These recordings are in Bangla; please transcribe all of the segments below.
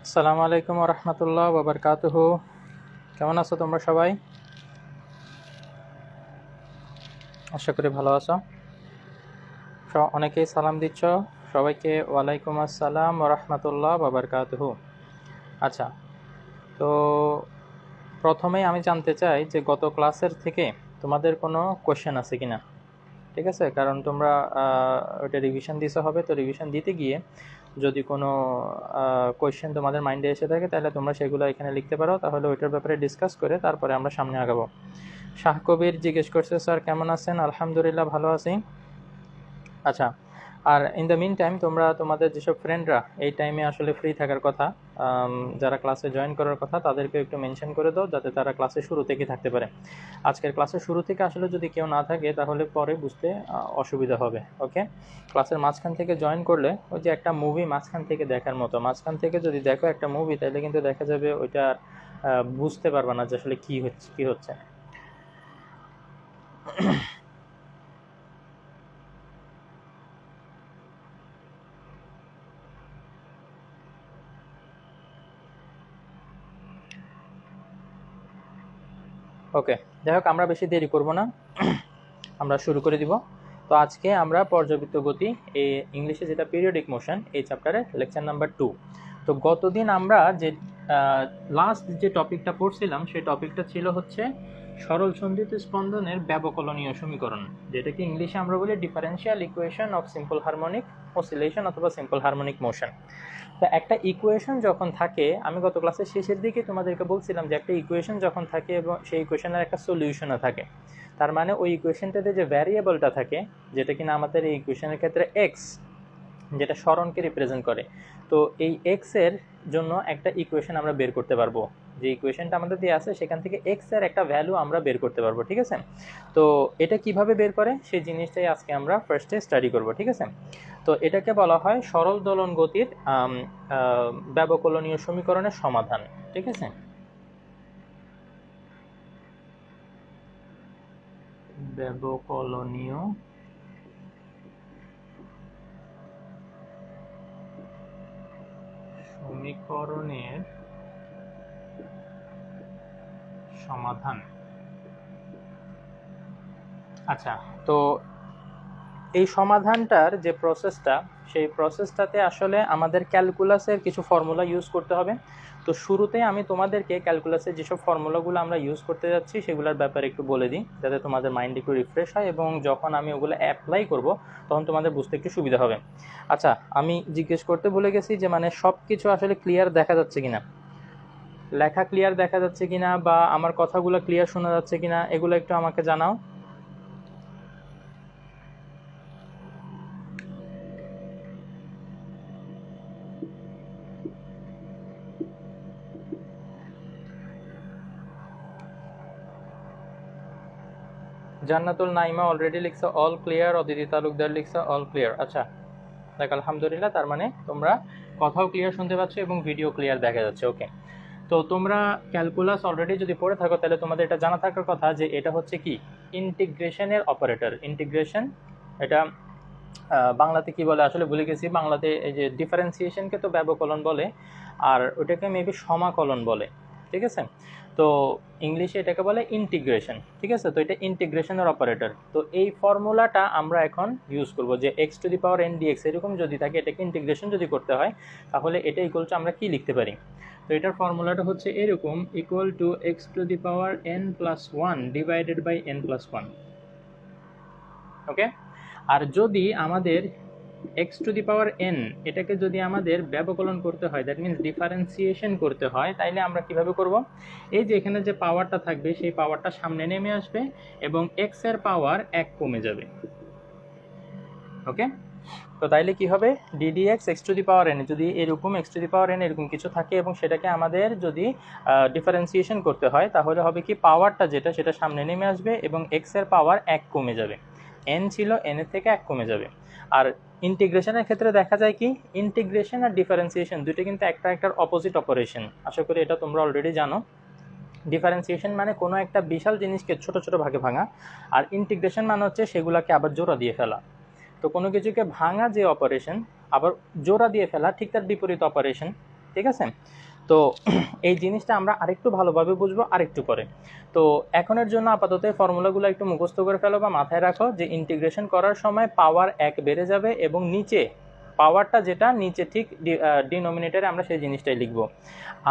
আসসালামু আলাইকুম ওয়া রাহমাতুল্লাহি ওয়া বারাকাতুহু। কেমন আছো তোমরা সবাই? আশা করি ভালো আছো। অনেকেই সালাম দিচ্ছ। সবাইকে ওয়ালাইকুম আসসালাম ওয়া রাহমাতুল্লাহি ওয়া বারাকাতুহু। আচ্ছা, তো প্রথমেই আমি জানতে চাই যে গত ক্লাসের থেকে তোমাদের কোনো কোশ্চেন আছে কিনা। ঠিক আছে, কারণ তোমরা ওটা রিভিশন দিতে হবে, তো রিভিশন দিতে গিয়ে যদি কোনো কোয়েশ্চেন তোমাদের মাইন্ডে এসে থাকে তাহলে তোমরা সেগুলো এখানে লিখতে পারো, তাহলে ওইটার ব্যাপারে ডিসকাস করে তারপরে আমরা সামনে আগাবো। শাহ কবির জিজ্ঞেস করছে, স্যার কেমন আছেন? আলহামদুলিল্লাহ ভালো আছি। আচ্ছা, আর ইন দ্য মিন টাইম তোমরা তোমাদের যেসব ফ্রেন্ডরা এই টাইমে আসলে ফ্রি থাকার কথা, যারা ক্লাসে জয়েন করার কথা, তাদেরকে একটু মেনশন করে দাও যাতে তারা ক্লাসে শুরু থেকে থাকতে পারে। আজকের ক্লাসের শুরু থেকে আসলে যদি কেউ না থাকে তাহলে পরে বুঝতে অসুবিধা হবে। ওকে, ক্লাসের মাঝখান থেকে জয়েন করলে ওই যে একটা মুভি মাঝখান থেকে দেখার মতো, মাঝখান থেকে যদি দেখো একটা মুভি তাহলে কিন্তু দেখা যাবে ওইটা বুঝতে পারবে না যে আসলে কি হচ্ছে। ওকে, যাই হোক, আমরা বেশি দেরি করব না, আমরা শুরু করে দিব। তো আজকে আমরা পর্যাবৃত্ত গতি, এই ইংলিশে যেটা পিরিয়ডিক মোশন, এই চ্যাপ্টারের লেকচার নাম্বার 2। তো গতদিন আমরা যে লাস্ট যে টপিকটা পড়ছিলাম সেই টপিকটা ছিল হচ্ছে সরল সন্ধিত স্পন্দনের ব্যবকলনীয় সমীকরণ, যেটাকে ইংলিশে আমরা বলি differential equation of simple harmonic oscillation অথবা সিম্পল হারমোনিক মোশন। তো একটা ইকুয়েশন যখন থাকে, আমি গত ক্লাসের শেষের দিকে তোমাদেরকে বলছিলাম যে একটা ইকুয়েশন যখন থাকে এবং সেই ইকুয়েশনের একটা সলিউশনও থাকে, তার মানে ওই ইকুয়েশনটাতে যে ভ্যারিয়েবলটা থাকে, যেটা কিনা আমাদের এই ইকুয়েশনের ক্ষেত্রে এক্স, যেটা সরণকে রিপ্রেজেন্ট করে, তো এই এক্স এর জন্য একটা ইকুয়েশন আমরা বের করতে পারবো। যে ইকুয়েশনটা আমাদের দিয়ে আছে সেখান থেকে এক্স এর একটা ভ্যালু আমরা বের করতে পারবো। ঠিক আছে, তো এটা কিভাবে বের করে সেই জিনিসটাই আজকে আমরা ফার্স্টে স্টাডি করব। ঠিক আছে, তো এটাকে বলা হয় সরল দোলন গতির ব্যবকলনীয় সমীকরণের সমাধান। ঠিক আছে, ব্যবকলনীয় সমীকরণের সমাধান। আচ্ছা, তো এই সমাধানটার যে প্রসেসটা, সেই প্রসেসটাতে আসলে আমাদের ক্যালকুলাসের কিছু ফর্মুলা ইউজ করতে হবে। তো শুরুতে আমি তোমাদেরকে ক্যালকুলাসের যেসব ফর্মুলাগুলো আমরা ইউজ করতে যাচ্ছি সেগুলোর ব্যাপারে একটু বলে দিই, যাতে তোমাদের মাইন্ড একটু রিফ্রেশ হয় এবং যখন আমি ওগুলো অ্যাপ্লাই করব তখন তোমাদের বুঝতে একটু সুবিধা হবে। আচ্ছা, আমি জিজ্ঞেস করতে ভুলে গেছি যে মানে সব কিছু আসলে ক্লিয়ার দেখা যাচ্ছে কিনা, লেখা ক্লিয়ার দেখা যাচ্ছে কিনা, বা আমার কথাগুলো ক্লিয়ার শোনা যাচ্ছে কিনা, এগুলো একটু আমাকে জানাও। জান্নাতুল নাইমা অলরেডি লিখছে অল ক্লিয়ার, অদিতি তালুকদার লিখছে অল ক্লিয়ার। আচ্ছা, দেখ আলহামদুলিল্লাহ, তার মানে তোমরা কথাও ক্লিয়ার শুনতে পাচ্ছ এবং ভিডিও ক্লিয়ার দেখা যাচ্ছে। ওকে, তো তোমরা ক্যালকুলাস অলরেডি যদি পড়ে থাকো তাহলে তোমাদের এটা জানা থাকার কথা যে এটা হচ্ছে কি ইন্টিগ্রেশনের অপারেটর। ইন্টিগ্রেশন এটা বাংলাতে কি বলে আসলে ভুলে গেছি। বাংলাতে এই যে ডিফারেন্সিয়েশনকে তো ব্যবকলন বলে, আর ওটাকে মেবি সমাকলন বলে। ঠিক আছে, তো ইংলিশে এটাকে বলে ইন্টিগ্রেশন। ঠিক আছে, তো এটা ইন্টিগ্রেশনের অপারেটর। তো এই ফর্মুলাটা আমরা এখন ইউজ করব যে x to the power n dx এরকম যদি থাকে, এটাকে ইন্টিগ্রেশন যদি করতে হয় তাহলে এটা ইকুয়াল টু আমরা কি লিখতে পারি। তো এটার ফর্মুলাটা হচ্ছে এরকম, equal to x to the power n plus one divided by n plus one. Okay, আর যদি আমাদের x to the power n এটাকে যদি আমাদের ব্যবকলন করতে হয়, দ্যাট মিনস ডিফারেন্সিয়েশন করতে হয়, তাইলে আমরা কিভাবে করব? এই যে এখানে যে পাওয়ারটা থাকবে সেই পাওয়ারটা সামনে নেমে আসবে এবং এক্স এর পাওয়ার 1 কমে যাবে। ওকে, তো তাইলে কি হবে, ddx x to the power N, যদি এরকম x to the power N এরকম কিছু থাকে এবং সেটাকে আমাদের যদি ডিফারেন্সিয়েশন করতে হয় তাহলে হবে কি, পাওয়ারটা যেটা সেটা সামনে নেমে আসবে এবং এক্স এর পাওয়ার 1 কমে যাবে। এন ছিল, এন এর থেকে 1 কমে যাবে। আর ইন্টিগ্রেশনের ক্ষেত্রে দেখা যায় কি, ইন্টিগ্রেশন আর ডিফারেন্সিয়েশন দুটো কিন্তু একটার অপোজিট অপারেশন। আশা করি এটা তোমরা অলরেডি জানো। ডিফারেন্সিয়েশন মানে কোনো একটা বিশাল জিনিসকে ছোট ছোট ভাগে ভাঙা, আর ইন্টিগ্রেশন মানে হচ্ছে সেগুলোকে আবার জোড়া দিয়ে ফেলা। তো কোনো কিছুকে ভাঙা যে অপারেশন, আবার জোড়া দিয়ে ফেলা ঠিক তার বিপরীত অপারেশন। ঠিক আছে? তো এই জিনিসটা আমরা আরেকটু ভালোভাবে বুঝবো আরেকটু পরে। তো এখনের জন্য আপাতত এই ফর্মুলাগুলো একটু মুখস্থ করে ফেলো বা মাথায় রাখো যে ইন্টিগ্রেশন করার সময় পাওয়ার 1 বেড়ে যাবে এবং নিচে পাওয়ারটা যেটা নিচে ঠিক ডিনোমিনেটরে আমরা সেই জিনিসটাই লিখব।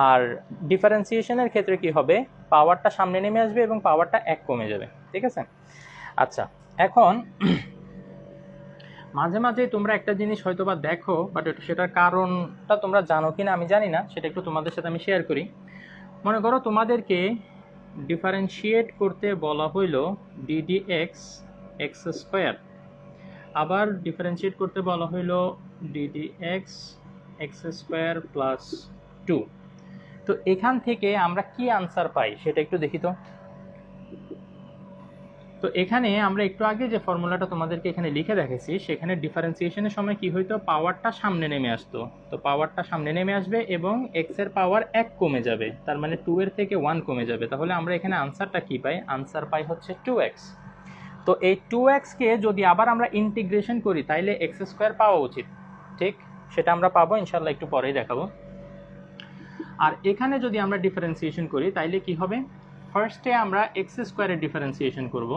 আর ডিফারেন্সিয়েশনের ক্ষেত্রে কি হবে, পাওয়ারটা সামনে নেমে আসবে এবং পাওয়ারটা 1 কমে যাবে। ঠিক আছে? আচ্ছা, এখন মাঝে মাঝে তোমরা একটা জিনিস হয়তো বা দেখো, বাট সেটার কারণটা তোমরা জানো কিনা আমি জানি না, সেটা একটু তোমাদের সাথে আমি শেয়ার করি। মনে করো তোমাদেরকে ডিফারেন্সিয়েট করতে বলা হইল ddx এক্স স্কোয়ার, আবার ডিফারেন্সিয়েট করতে বলা হইল ddx এক্স স্কোয়ার প্লাস 2। তো এখান থেকে আমরা কি আনসার পাই সেটা একটু দেখি। তো এখানে আমরা একটু আগে যে ফর্মুলাটা তোমাদেরকে এখানে লিখে দেখেছি, সেখানে ডিফারেন্সিয়েশনের সময় কি হইতো, পাওয়ারটা সামনে নেমে আসতো। তো পাওয়ারটা সামনে নেমে আসবে এবং এক্স এর পাওয়ার 1 কমে যাবে, তার মানে 2 এর থেকে 1 কমে যাবে। তাহলে আমরা এখানে আনসারটা কি পাই, আনসার পাই হচ্ছে 2x। তো এই 2x কে যদি আবার আমরা ইন্টিগ্রেশন করি তাইলে এক্স স্কোয়ার পাওয়া উচিত, ঠিক? সেটা আমরা পাবো ইনশাল্লাহ, একটু পরেই দেখাবো। আর এখানে যদি আমরা ডিফারেন্সিয়েশন করি তাইলে কি হবে, ফার্স্টে আমরা এক্স স্কোয়ারের ডিফারেন্সিয়েশন করব,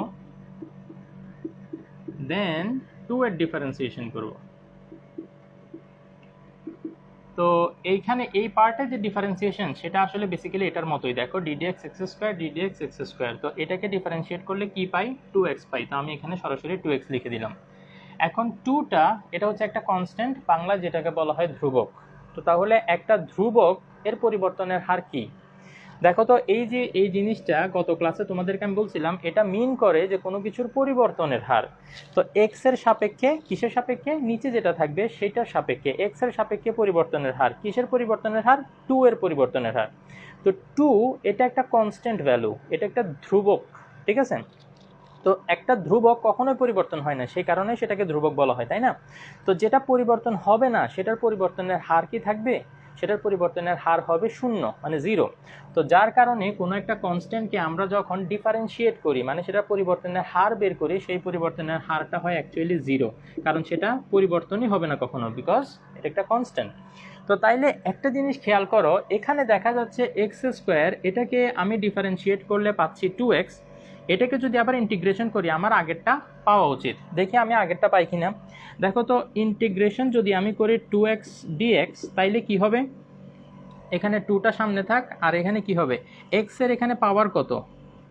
দেন 2 এর ডিফারেন্সিয়েশন করব। তো এইখানে এই পার্টে যে ডিফারেন্সিয়েশন সেটা আসলে বেসিক্যালি এটার মতোই, দেখো ddx x square ddx x square. তো এটাকে ডিফারেন্সিয়েট করলে কি পাই, 2x পাই। তো আমি এখানে সরাসরি 2x লিখে দিলাম। এখন 2টা এটা হচ্ছে একটা কনস্ট্যান্ট, বাংলা যেটাকে বলা হয় ধ্রুবক। তো তাহলে একটা ধ্রুবক এর পরিবর্তনের হার কি? দেখো তো এই যে এই জিনিসটা গত ক্লাসে তোমাদেরকে আমি বলছিলাম, এটা মিন করে যে কোনো কিছুর পরিবর্তনের হার। তো এক্স এর সাপেক্ষে, কিসের সাপেক্ষে, নিচে যেটা থাকবে সেটার সাপেক্ষে এক্স এর সাপেক্ষে পরিবর্তনের হার। কিসের পরিবর্তনের হার, 2 এর পরিবর্তনের হার। তো 2 এটা একটা কনস্ট্যান্ট ভ্যালু, এটা একটা ধ্রুবক। ঠিক আছে? তো একটা ধ্রুবক কখনোই পরিবর্তন হয় না, সেই কারণে সেটাকে ধ্রুবক বলা হয়, তাই না? তো যেটা পরিবর্তন হবে না সেটার পরিবর্তনের হার কি থাকবে, সেটার পরিবর্তনের হার হবে 0, মানে 0। তো যার কারণে কোনো একটা কনস্ট্যান্টকে আমরা যখন ডিফারেন্সিয়েট করি, মানে সেটা পরিবর্তনের হার বের করি, সেই পরিবর্তনের হারটা হয় অ্যাকচুয়ালি 0, কারণ সেটা পরিবর্তনই হবে না কখনো, বিকজ এটা একটা কনস্ট্যান্ট। তো তাইলে একটা জিনিস খেয়াল করো, এখানে দেখা যাচ্ছে এক্স স্কোয়ার, এটাকে আমি ডিফারেন্সিয়েট করলে পাচ্ছি 2x। এটাকে যদি আবার ইন্টিগ্রেশন করি আমার আগেরটা পাওয়া উচিত, দেখি আমি আগেরটা পাই কিনা। দেখো তো ইন্টিগ্রেশন যদি আমি করি 2x dx, তাইলে কি হবে, এখানে 2টা সামনে থাক, আর এখানে কি হবে, x এর এখানে পাওয়ার কত।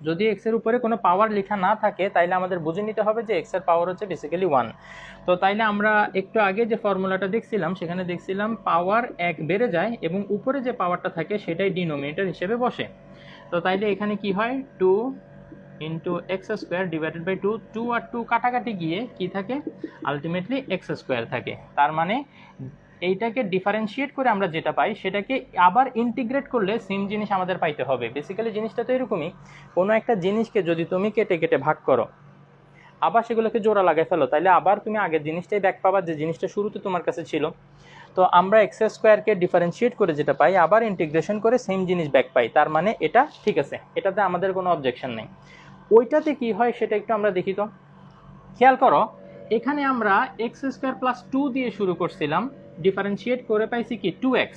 যদি x এর উপরে কোনো পাওয়ার লেখা না থাকে তাইলে আমাদের বুঝে নিতে হবে যে x এর পাওয়ার হচ্ছে বেসিক্যালি 1। তো তাইলে আমরা একটু আগে যে ফর্মুলাটা দেখছিলাম সেখানে দেখছিলাম পাওয়ার 1 বেড়ে যায় এবং উপরে যে পাওয়ারটা থাকে সেটাই ডিনোমিনেটর হিসেবে বসে। তো তাইলে এখানে কি হয়, 2 into x square divided by 2, 2 আর 2 কাটাকাটি গিয়ে কি থাকে, আলটিমেটলি এক্স স্কোয়ার থাকে। তার মানে এইটাকে ডিফারেন্সিয়েট করে আমরা যেটা পাই সেটাকে আবার ইন্টিগ্রেট করলে সেম জিনিস আমাদের পাইতে হবে। বেসিক্যালি জিনিসটা তো এরকমই, কোনো একটা জিনিসকে যদি তুমি কেটে কেটে ভাগ করো, আবার সেগুলোকে জোড়া লাগাই ফেলো, তাহলে আবার তুমি আগের জিনিসটাই ব্যাক পাবা যে জিনিসটা শুরুতে তোমার কাছে ছিল। তো আমরা এক্স স্কোয়ারকে ডিফারেন্সিয়েট করে যেটা পাই আবার ইন্টিগ্রেশন করে সেম জিনিস ব্যাক পাই, তার মানে এটা ঠিক আছে, এটাতে আমাদের কোনো অবজেকশন নেই। ওইটাতে কি হয় সেটা একটু আমরা দেখি। তো খেয়াল করো, এখানে আমরা এক্স স্কোয়ার প্লাস 2 দিয়ে শুরু করছিলাম, ডিফারেন্সিয়েট করে পাইছি কি 2x।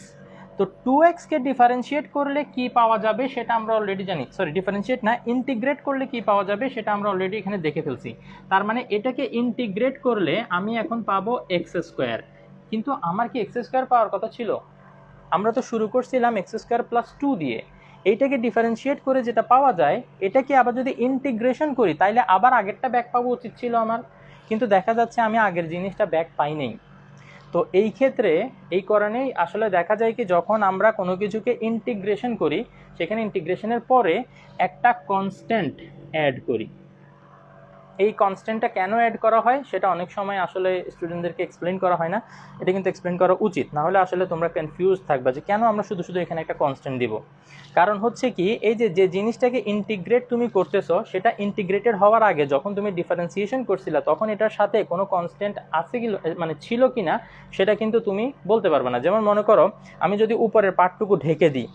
তো 2x কে ডিফারেন্সিয়েট করলে কি পাওয়া যাবে সেটা আমরা অলরেডি জানি, সরি ডিফারেন্সিয়েট না, ইন্টিগ্রেট করলে কি পাওয়া যাবে সেটা আমরা অলরেডি এখানে দেখে ফেলছি। তার মানে এটাকে ইন্টিগ্রেট করলে আমি এখন পাবো এক্স স্কোয়ার, কিন্তু আমার কি এক্স স্কোয়ার পাওয়ার কথা ছিল? আমরা তো শুরু করছিলাম এক্স স্কোয়ার প্লাস 2 দিয়ে। এইটাকে ডিফারেন্সিয়েট করে যেটা পাওয়া যায় এটাকে আবার যদি ইন্টিগ্রেশন করি তাইলে আবার আগেরটা ব্যাক পাবো উচিত ছিল আমার, কিন্তু দেখা যাচ্ছে আমি আগের জিনিসটা ব্যাক পাই নাই। তো এই ক্ষেত্রে এই কারণেই আসলে দেখা যায় কি, যখন আমরা কোনো কিছুকে ইন্টিগ্রেশন করি সেখানে ইন্টিগ্রেশনের পরে একটা কনস্ট্যান্ট অ্যাড করি। এই কনস্ট্যান্টটা কেন অ্যাড করা হয় সেটা অনেক সময় আসলে স্টুডেন্টদেরকে এক্সপ্লেন করা হয় না, এটা কিন্তু এক্সপ্লেন করা উচিত, না হলে আসলে তোমরা কনফিউজ থাকবা যে কেন আমরা শুধু শুধু এখানে একটা কনস্ট্যান্ট দিব। কারণ হচ্ছে কি, এই যে যে জিনিসটাকে ইন্টিগ্রেট তুমি করতেছো সেটা ইন্টিগ্রেটেড হওয়ার আগে যখন তুমি ডিফারেন্সিয়েশন করছিলা তখন এটার সাথে কোনো কনস্ট্যান্ট আছে কি, মানে ছিল কি না সেটা কিন্তু তুমি বলতে পারবে না। যেমন মনে করো আমি যদি উপরের পার্টটুকু ঢেকে দিই,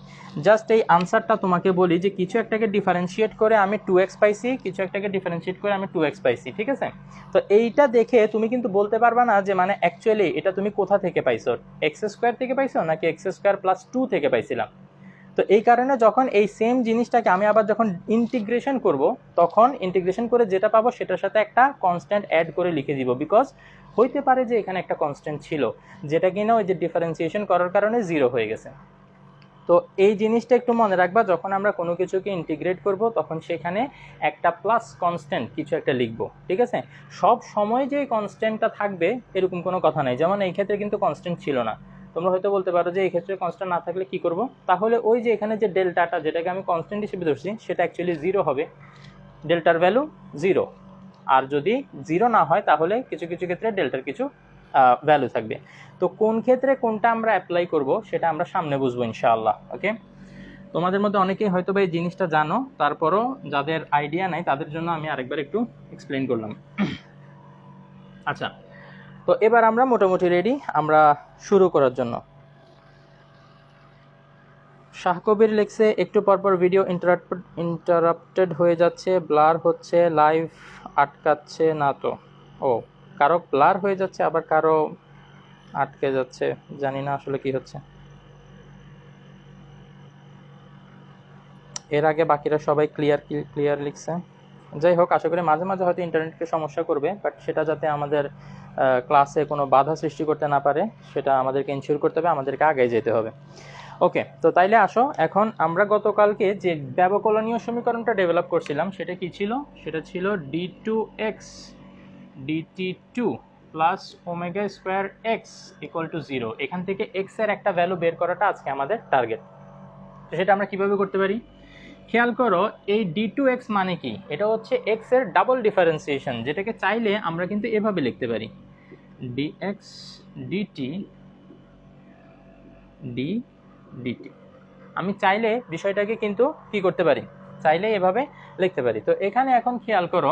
জাস্ট এই আনসারটা তোমাকে বলি যে কিছু একটাকে ডিফারেন্সিয়েট করে আমি 2x পাইছি, কিছু একটাকে ডিফারেন্সিয়েট করে আমি 2x এক্স পাইছি, ঠিক আছে। তো এইটা দেখে তুমি কিন্তু বলতে পারবা না যে মানে অ্যাকচুয়ালি এটা তুমি কোথা থেকে পাইছো, এক্স স্কোয়ার থেকে পাইছো নাকি এক্স স্কোয়ার প্লাস 2 থেকে পাইছিলাম। তো এই কারণে যখন এই সেম জিনিসটাকে আমি আবার যখন ইন্টিগ্রেশন করব, তখন ইন্টিগ্রেশন করে যেটা পাবো সেটার সাথে একটা কনস্ট্যান্ট অ্যাড করে লিখে দিব, বিকজ হইতে পারে যে এখানে একটা কনস্ট্যান্ট ছিল যেটা কিনা ওই যে ডিফারেন্সিয়েশন করার কারণে 0 হয়ে গেছে। তো এই জিনিসটা একটু মনে রাখবা, যখন আমরা কোনো কিছুকে ইন্টিগ্রেট করব তখন সেখানে একটা প্লাস কনস্ট্যান্ট কিছু একটা লিখবো, ঠিক আছে। সব সময় যে কনস্ট্যান্টটা থাকবে এরকম কোনো কথা নাই, যেমন এই ক্ষেত্রে কিন্তু কনস্ট্যান্ট ছিল না। তোমরা হয়তো বলতে পারো যে এই ক্ষেত্রে কনস্ট্যান্ট না থাকলে কি করব, তাহলে ওই যে এখানে যে ডেল্টাটা যেটাকে আমি কনস্ট্যান্ট হিসেবে ধরছি সেটা অ্যাকচুয়ালি 0 হবে, ডেল্টার ভ্যালু 0। আর যদি 0 না হয় তাহলে কিছু কিছু ক্ষেত্রে ডেল্টার কিছু ভ্যালু থাকবে। তো কোন ক্ষেত্রে কোনটা আমরা অ্যাপ্লাই করব সেটা আমরা সামনে বুঝবো ইনশাআল্লাহ। ওকে, তোমাদের মধ্যে অনেকেই হয়তো বা এই জিনিসটা জানো, তারপরও যাদের আইডিয়া নাই তাদের জন্য আমি আরেকবার একটু এক্সপ্লেন করলাম। আচ্ছা, তো এবার আমরা মোটামুটি রেডি আমরা শুরু করার জন্য। শাহ কবির লিখছে একটু পরপর ভিডিও ইন্টারাপ্টেড হয়ে যাচ্ছে, ব্লার হচ্ছে, লাইভ আটকাচ্ছে না তো। ও, কারো ব্লার হয়ে যাচ্ছে আবার কারো আটকে যাচ্ছে, জানি না আসলে কি হচ্ছে। এর আগে বাকিরা সবাই ক্লিয়ার লিখছে। যাই হোক, আশা করি মাঝে মাঝে হয়তো ইন্টারনেটকে সমস্যা করবে, বাট সেটা যাতে আমাদের ক্লাসে কোনো বাধা সৃষ্টি করতে না পারে সেটা আমাদেরকে ইনশিওর করতে হবে, আমাদেরকে আগে যেতে হবে। ওকে, তো তাইলে আসো, এখন আমরা গতকালকে যে ব্যবকলনীয় সমীকরণটা ডেভেলপ করছিলাম সেটা কি ছিল, সেটা ছিল d2x dt2 plus omega square x equal to 0। এখান থেকে এক্স এর একটা ভ্যালু বের করাটা আজকে আমাদের টার্গেট। তো সেটা আমরা কিভাবে করতে পারি, খেয়াল করো, এই d2x মানে কি, এটা হচ্ছে x এর ডাবল ডিফারেন্সিয়েশন, যেটাকে চাইলে আমরা কিন্তু এভাবে লিখতে পারি dx dt dt। আমি চাইলে বিষয়টাকে কিন্তু কি করতে পারি, চাইলে এভাবে লিখতে পারি। তো এখানে এখন খেয়াল করো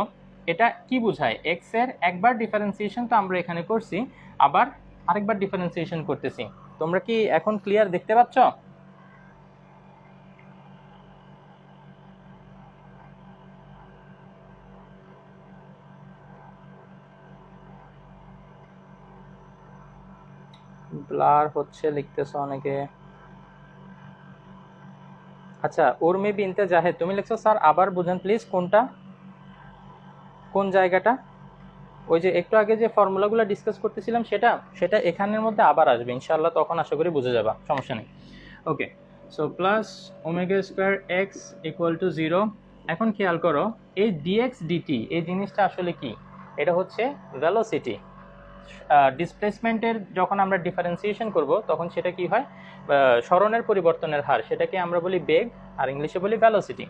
এটা কি বোঝায়, x এর একবার ডিফারেন্সিয়েশন তো আমরা এখানে করছি, আবার আরেকবার ডিফারেন্সিয়েশন করতেছি। তোমরা কি এখন ক্লিয়ার দেখতে পাচ্ছ? ব্লার হচ্ছে লিখতেছো অনেকে। আচ্ছা, উর্মি বিনতে জাহেদ তুমি লিখছো স্যার আবার বুঝেন প্লিজ, কোনটা, কোন জায়গাটা? ওই যে একটু আগে যে ফর্মুলাগুলো ডিসকাস করতেছিলাম সেটা সেটা এখানের মধ্যে আবার আসবে ইনশাআল্লাহ, তখন আশা করি বুঝে যাবা, সমস্যা নেই। Okay, so plus omega square x equal to 0। এখন খেয়াল করো এই ডিএক্স ডিটি এই জিনিসটা আসলে কি, এটা হচ্ছে ভেলোসিটি। ডিসপ্লেসমেন্টের যখন আমরা ডিফারেন্সিয়েশন করব তখন সেটা কি হয়, সরণের পরিবর্তনের হার, সেটাকে আমরা বলি বেগ, আর ইংলিশে বলি ভেলোসিটি।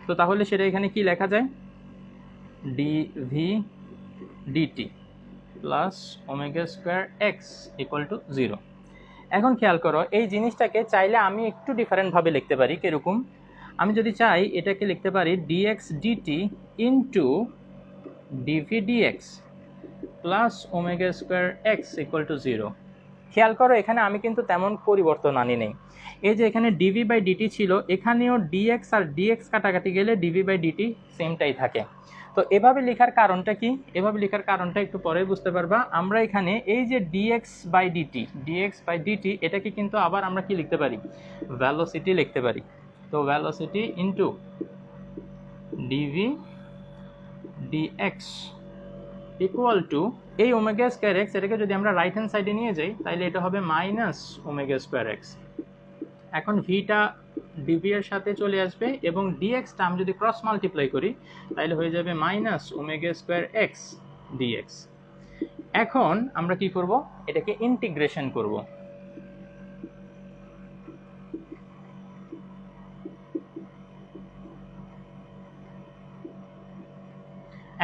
তো তাহলে সেটা এখানে কি লেখা যায়, dv dt plus omega square x equal to 0। এখন খেয়াল করো এই জিনিসটাকে চাইলে আমি একটু ডিফারেন্টভাবে লিখতে পারি, কিরকম, আমি যদি চাই এটাকে লিখতে পারি dx dt into dv dx plus omega square x equal to 0। খেয়াল করো এখানে আমি কিন্তু তেমন পরিবর্তন আনি নেই, এই যে এখানে ডিভি বাই ডিটি ছিল, এখানেও ডিএক্স আর ডিএক্স কাটাকাটি গেলে ডিভি বাই ডিটি সেমটাই থাকে। তো এভাবে লেখার কারণটা কি, এভাবে লেখার কারণটা একটু পরে বুঝতে পারবা। আমরা এখানে এই যে ডিএক্স বাই ডিটি এটাকে কিন্তু আবার আমরা কি লিখতে পারি, ভেলোসিটি লিখতে পারি। তো velocity into dv dx equal to এই ওমেগা স্কোয়ার এক্স, এটাকে যদি আমরা রাইট হ্যান্ড সাইডে নিয়ে যাই তাহলে এটা হবে মাইনাস ওমেগা স্কোয়ার এক্স। এখন ভিটা ডিভি এর সাথে চলে আসবে এবং ডিএক্সটা আমি যদি ক্রস মাল্টিপ্লাই করি তাহলে হয়ে যাবে minus omega square x dx. এখন আমরা কি করব, এটাকে ইন্টিগ্রেশন করব।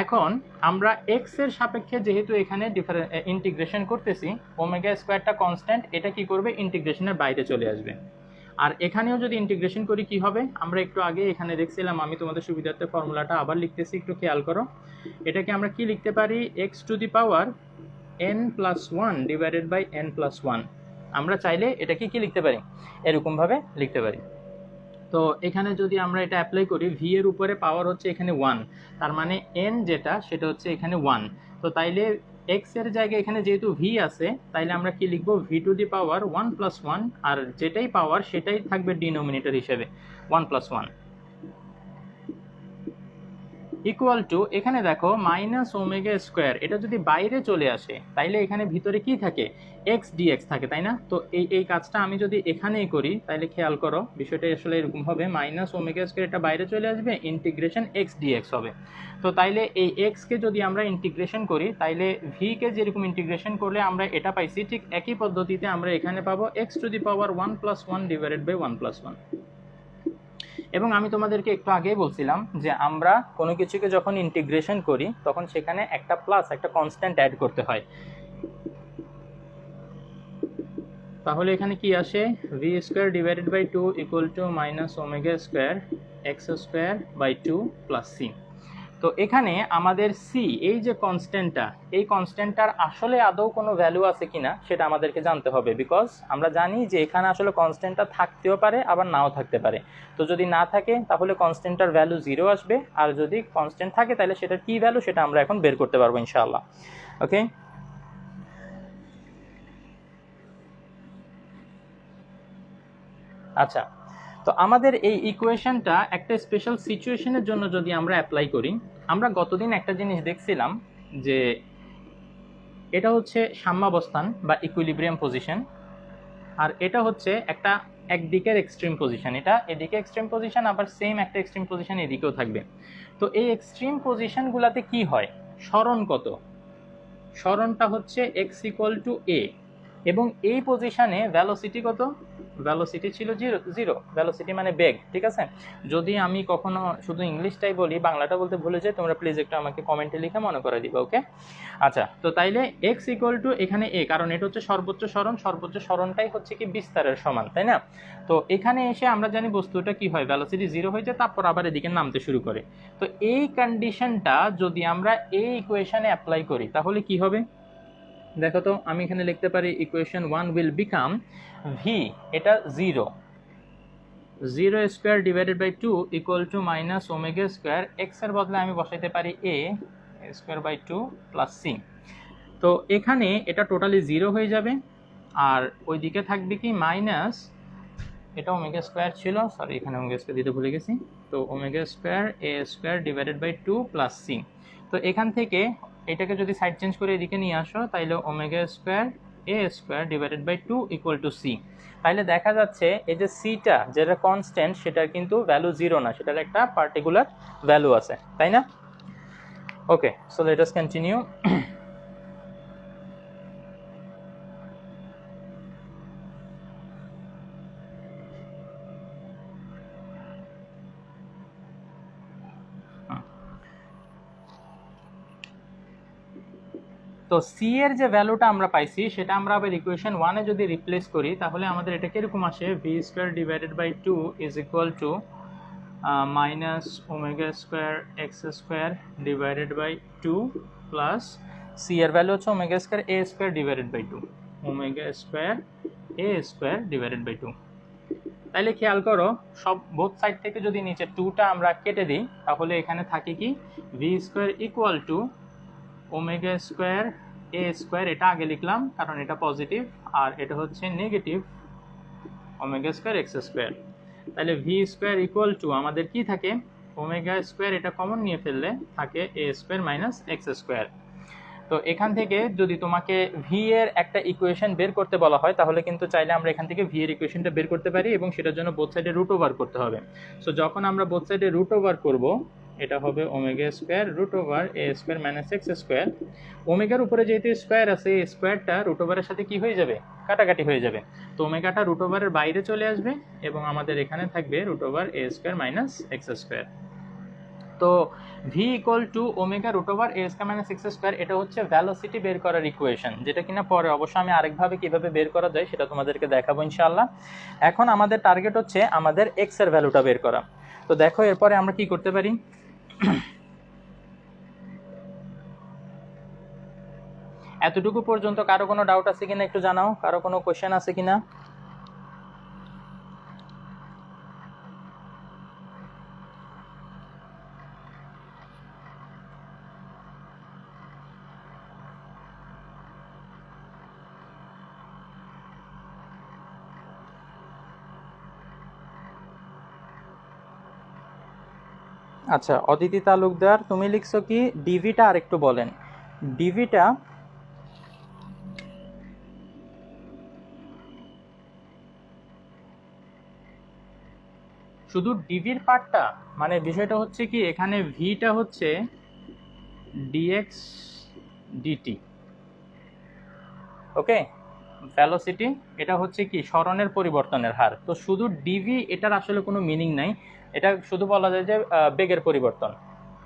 এখন আমরা এক্স এর সাপেক্ষে যেহেতু এখানে ইন্টিগ্রেশন করতেছি, ওমেগা স্কোয়ারটা কনস্ট্যান্ট, এটা কি করবে, ইন্টিগ্রেশনের বাইরে চলে আসবে। আর এখানেও যদি ইন্টিগ্রেশন করি কি হবে, আমরা একটু আগে এখানে দেখছিলাম, আমি তোমাদের সুবিধার্থে ফর্মুলাটা আবার লিখতেছি, একটু খেয়াল করো। এটাকে আমরা কি লিখতে পারি, x to the power n plus 1 divided by n plus 1। আমরা চাইলে এটাকে কি লিখতে পারি, এরকমভাবে লিখতে পারি। তো এখানে যদি আমরা এটা অ্যাপ্লাই করি, ভি এর উপরে পাওয়ার হচ্ছে এখানে 1, তার মানে এন যেটা সেটা হচ্ছে এখানে 1। তো তাইলে এক্স এর জায়গায় এখানে যেহেতু ভি আছে, তাইলে আমরা কি লিখবো, ভি টু দি পাওয়ার 1 + 1, আর যেটাই পাওয়ার সেটাই থাকবে ডিনোমিনেটর হিসেবে 1 + 1, ইকুয়াল টু, এখানে দেখো -ω²। এটা যদি বাইরে চলে আসে তাইলে এখানে ভিতরে কি থাকে, x dx থাকে, তাই না? তো এই কাজটা আমি যদি এখানেই করি তাইলে খেয়াল করো বিষয়টা আসলে এরকম হবে, -ω², এটা বাইরে চলে আসবে, ইন্টিগ্রেশন x dx হবে। তো তাইলে এই x কে যদি আমরা ইন্টিগ্রেশন করি তাইলে v কে যেরকম ইন্টিগ্রেশন করলে আমরা এটা পাইছি, ঠিক একই পদ্ধতিতে আমরা এখানে পাবো x to the power 1 + 1 divided by 1 + 1। এবং আমি তোমাদেরকে একটু আগেই বলছিলাম যে আমরা কোনো কিছুকে যখন ইন্টিগ্রেশন করি তখন সেখানে একটা প্লাস একটা কনস্ট্যান্ট অ্যাড করতে হয়। তাহলে এখানে কি আসে, v² divided by 2 equal to -ω² x²/2 + c। তো এখানে আমাদের সি, এই যে কনস্ট্যান্টটা, এই কনস্ট্যান্টটার আসলে আদৌ কোনো ভ্যালু আছে কিনা সেটা আমাদেরকে জানতে হবে, বিকজ আমরা জানি যে এখানে আসলে কনস্ট্যান্টটা থাকতেও পারে আবার নাও থাকতে পারে। তো যদি না থাকে তাহলে কনস্ট্যান্টটার ভ্যালু 0 আসবে, আর যদি কনস্ট্যান্ট থাকে তাহলে সেটার কি ভ্যালু সেটা আমরা এখন বের করতে পারবো ইনশাআল্লাহ। ওকে, আচ্ছা, তো আমাদের এই ইকুয়েশনটা একটা স্পেশাল সিচুয়েশনের জন্য যদি আমরা অ্যাপ্লাই করি, আমরা গতদিন একটা জিনিস দেখছিলাম যে এটা হচ্ছে সাম্যাবস্থান বা ইকুইলিব্রিয়াম পজিশন, আর এটা হচ্ছে একটা একদিকের এক্সট্রিম পজিশন, এটা এদিকে এক্সট্রিম পজিশন, আবার সেম একটা এক্সট্রিম পজিশন এদিকেও থাকবে। তো এই এক্সট্রিম পজিশনগুলোতে কি হয়, সরণ কত, সরণটা হচ্ছে x = a, এবং এই পজিশনে ভ্যালোসিটি কত, ভ্যালোসিটি ছিল 0, ভ্যালোসিটি মানে বেগ, ঠিক আছে? যদি আমি কখনো শুধু ইংলিশটাই বলি, বাংলাটা বলতে ভুলে যাই, তোমরা প্লিজ একটু আমাকে কমেন্টে লিখে মনে করে দিবা, ওকে? আচ্ছা, তো তাইলে x = এখানে a, কারণ এটা হচ্ছে সর্বোচ্চ সরণ, সর্বোচ্চ সরণটাই হচ্ছে কি বিস্তারের সমান, তাই না? তো এখানে এসে আমরা জানি বস্তুটা কি হয়, ভ্যালোসিটি 0 হয়ে যায়, তারপর আবার এদিকে নামতে শুরু করে। তো এই কন্ডিশনটা যদি আমরা এই ইকুয়েশনে অ্যাপ্লাই করি তাহলে কি হবে, দেখো তো, আমি এখানে লিখতে পারি ইকুয়েশন 1 উইল বিকাম v, এটা 0² divided by 2 equal to -ω², x এর বদলে আমি বসাইতে পারি a²/2 + c। তো এখানে এটা টোটালি 0 হয়ে যাবে, আর ওইদিকে থাকবে কি মাইনাস, এটা ω² ছিল, সরি এখানে ω² দিতে ভুলে গেছি, তো ω² a² ডিভাইডেড বাই 2 + c। তো এখান থেকে এটাকে যদি সাইড চেঞ্জ করে এদিকে নিয়ে আসো তাইলে ω² a² divided by 2 equal to c। তাইলে দেখা যাচ্ছে এই যে সিটা যেটা কনস্ট্যান্ট সেটার কিন্তু ভ্যালু 0 না, সেটার একটা পার্টিকুলার ভ্যালু আছে, তাই না? ওকে, সো লেট আস কন্টিনিউ। তো সি এর যে ভ্যালুটা আমরা পাইছি সেটা আমরা আবার ইকুয়েশন 1 এ যদি রিপ্লেস করি তাহলে আমাদের এটা কিরকম আসে, v² divided by 2 is equal to -ω² x² divided by 2 plus C এর ভ্যালু হচ্ছে ω² a² divided by 2, ω² a² divided by 2। তাইলে খেয়াল করো, সব বোথ সাইড থেকে যদি নিচে 2টা আমরা কেটে দিই তাহলে এখানে থাকে কি, v² ইকুয়াল টু ω² a², এটা আগে লিখলাম কারণ এটা পজিটিভ, আর এটা হচ্ছে নেগেটিভ ω² x²। তাহলে v² ইকুয়াল টু আমাদের কি থাকে, ω², এটা কমন নিয়ে ফেললে থাকে a² - x²। তো এখান থেকে যদি তোমাকে ভি এর একটা ইকুয়েশন বের করতে বলা হয় তাহলে কিন্তু চাইলে আমরা এখান থেকে ভি এর ইকুয়েশনটা বের করতে পারি, এবং সেটার জন্য বোথ সাইডে রুট ওভার করতে হবে। সো যখন আমরা বোথ সাইডে রুট ওভার করব, এটা হবে ω² √a² - x²। ওমেগার উপরে যেহেতু স্কোয়ার আছে, এই স্কোয়ারটা রুট ওভারের সাথে কি হয়ে যাবে, কাটাকাটি হয়ে যাবে। তো ওমেগাটা রুট ওভারের বাইরে চলে আসবে এবং আমাদের এখানে থাকবে √a² - x²। তো v equal to omega √a² - x², এটা হচ্ছে ভ্যালোসিটি বের করার ইকুয়েশন, যেটা কিনা পরে অবশ্য আমি আরেকভাবে কিভাবে বের করা যায় সেটা তোমাদেরকে দেখাবো ইনশাআল্লাহ। এখন আমাদের টার্গেট হচ্ছে আমাদের x এর ভ্যালুটা বের করা। তো দেখো এরপরে আমরা কি করতে পারি, এতটুকু পর্যন্ত কারো কোনো ডাউট আছে কিনা একটু জানাও, কারো কোনো কোশ্চেন আছে কিনা? আচ্ছা অদিতি তালুকদার তুমি লিখছো কি ডিভিটা আরেকটু বলেন। ডিভিটা শুধু ডিভির পার্টটা, মানে বিষয়টা হচ্ছে কি এখানে ভিটা হচ্ছে ডিএক্স ডিটি, ওকে। ভ্যালোসিটি এটা হচ্ছে কি সরণের পরিবর্তনের হার। তো শুধু ডিভি এটার আসলে কোনো মিনিং নাই, এটা শুধু বলা যায় যে বেগের পরিবর্তন।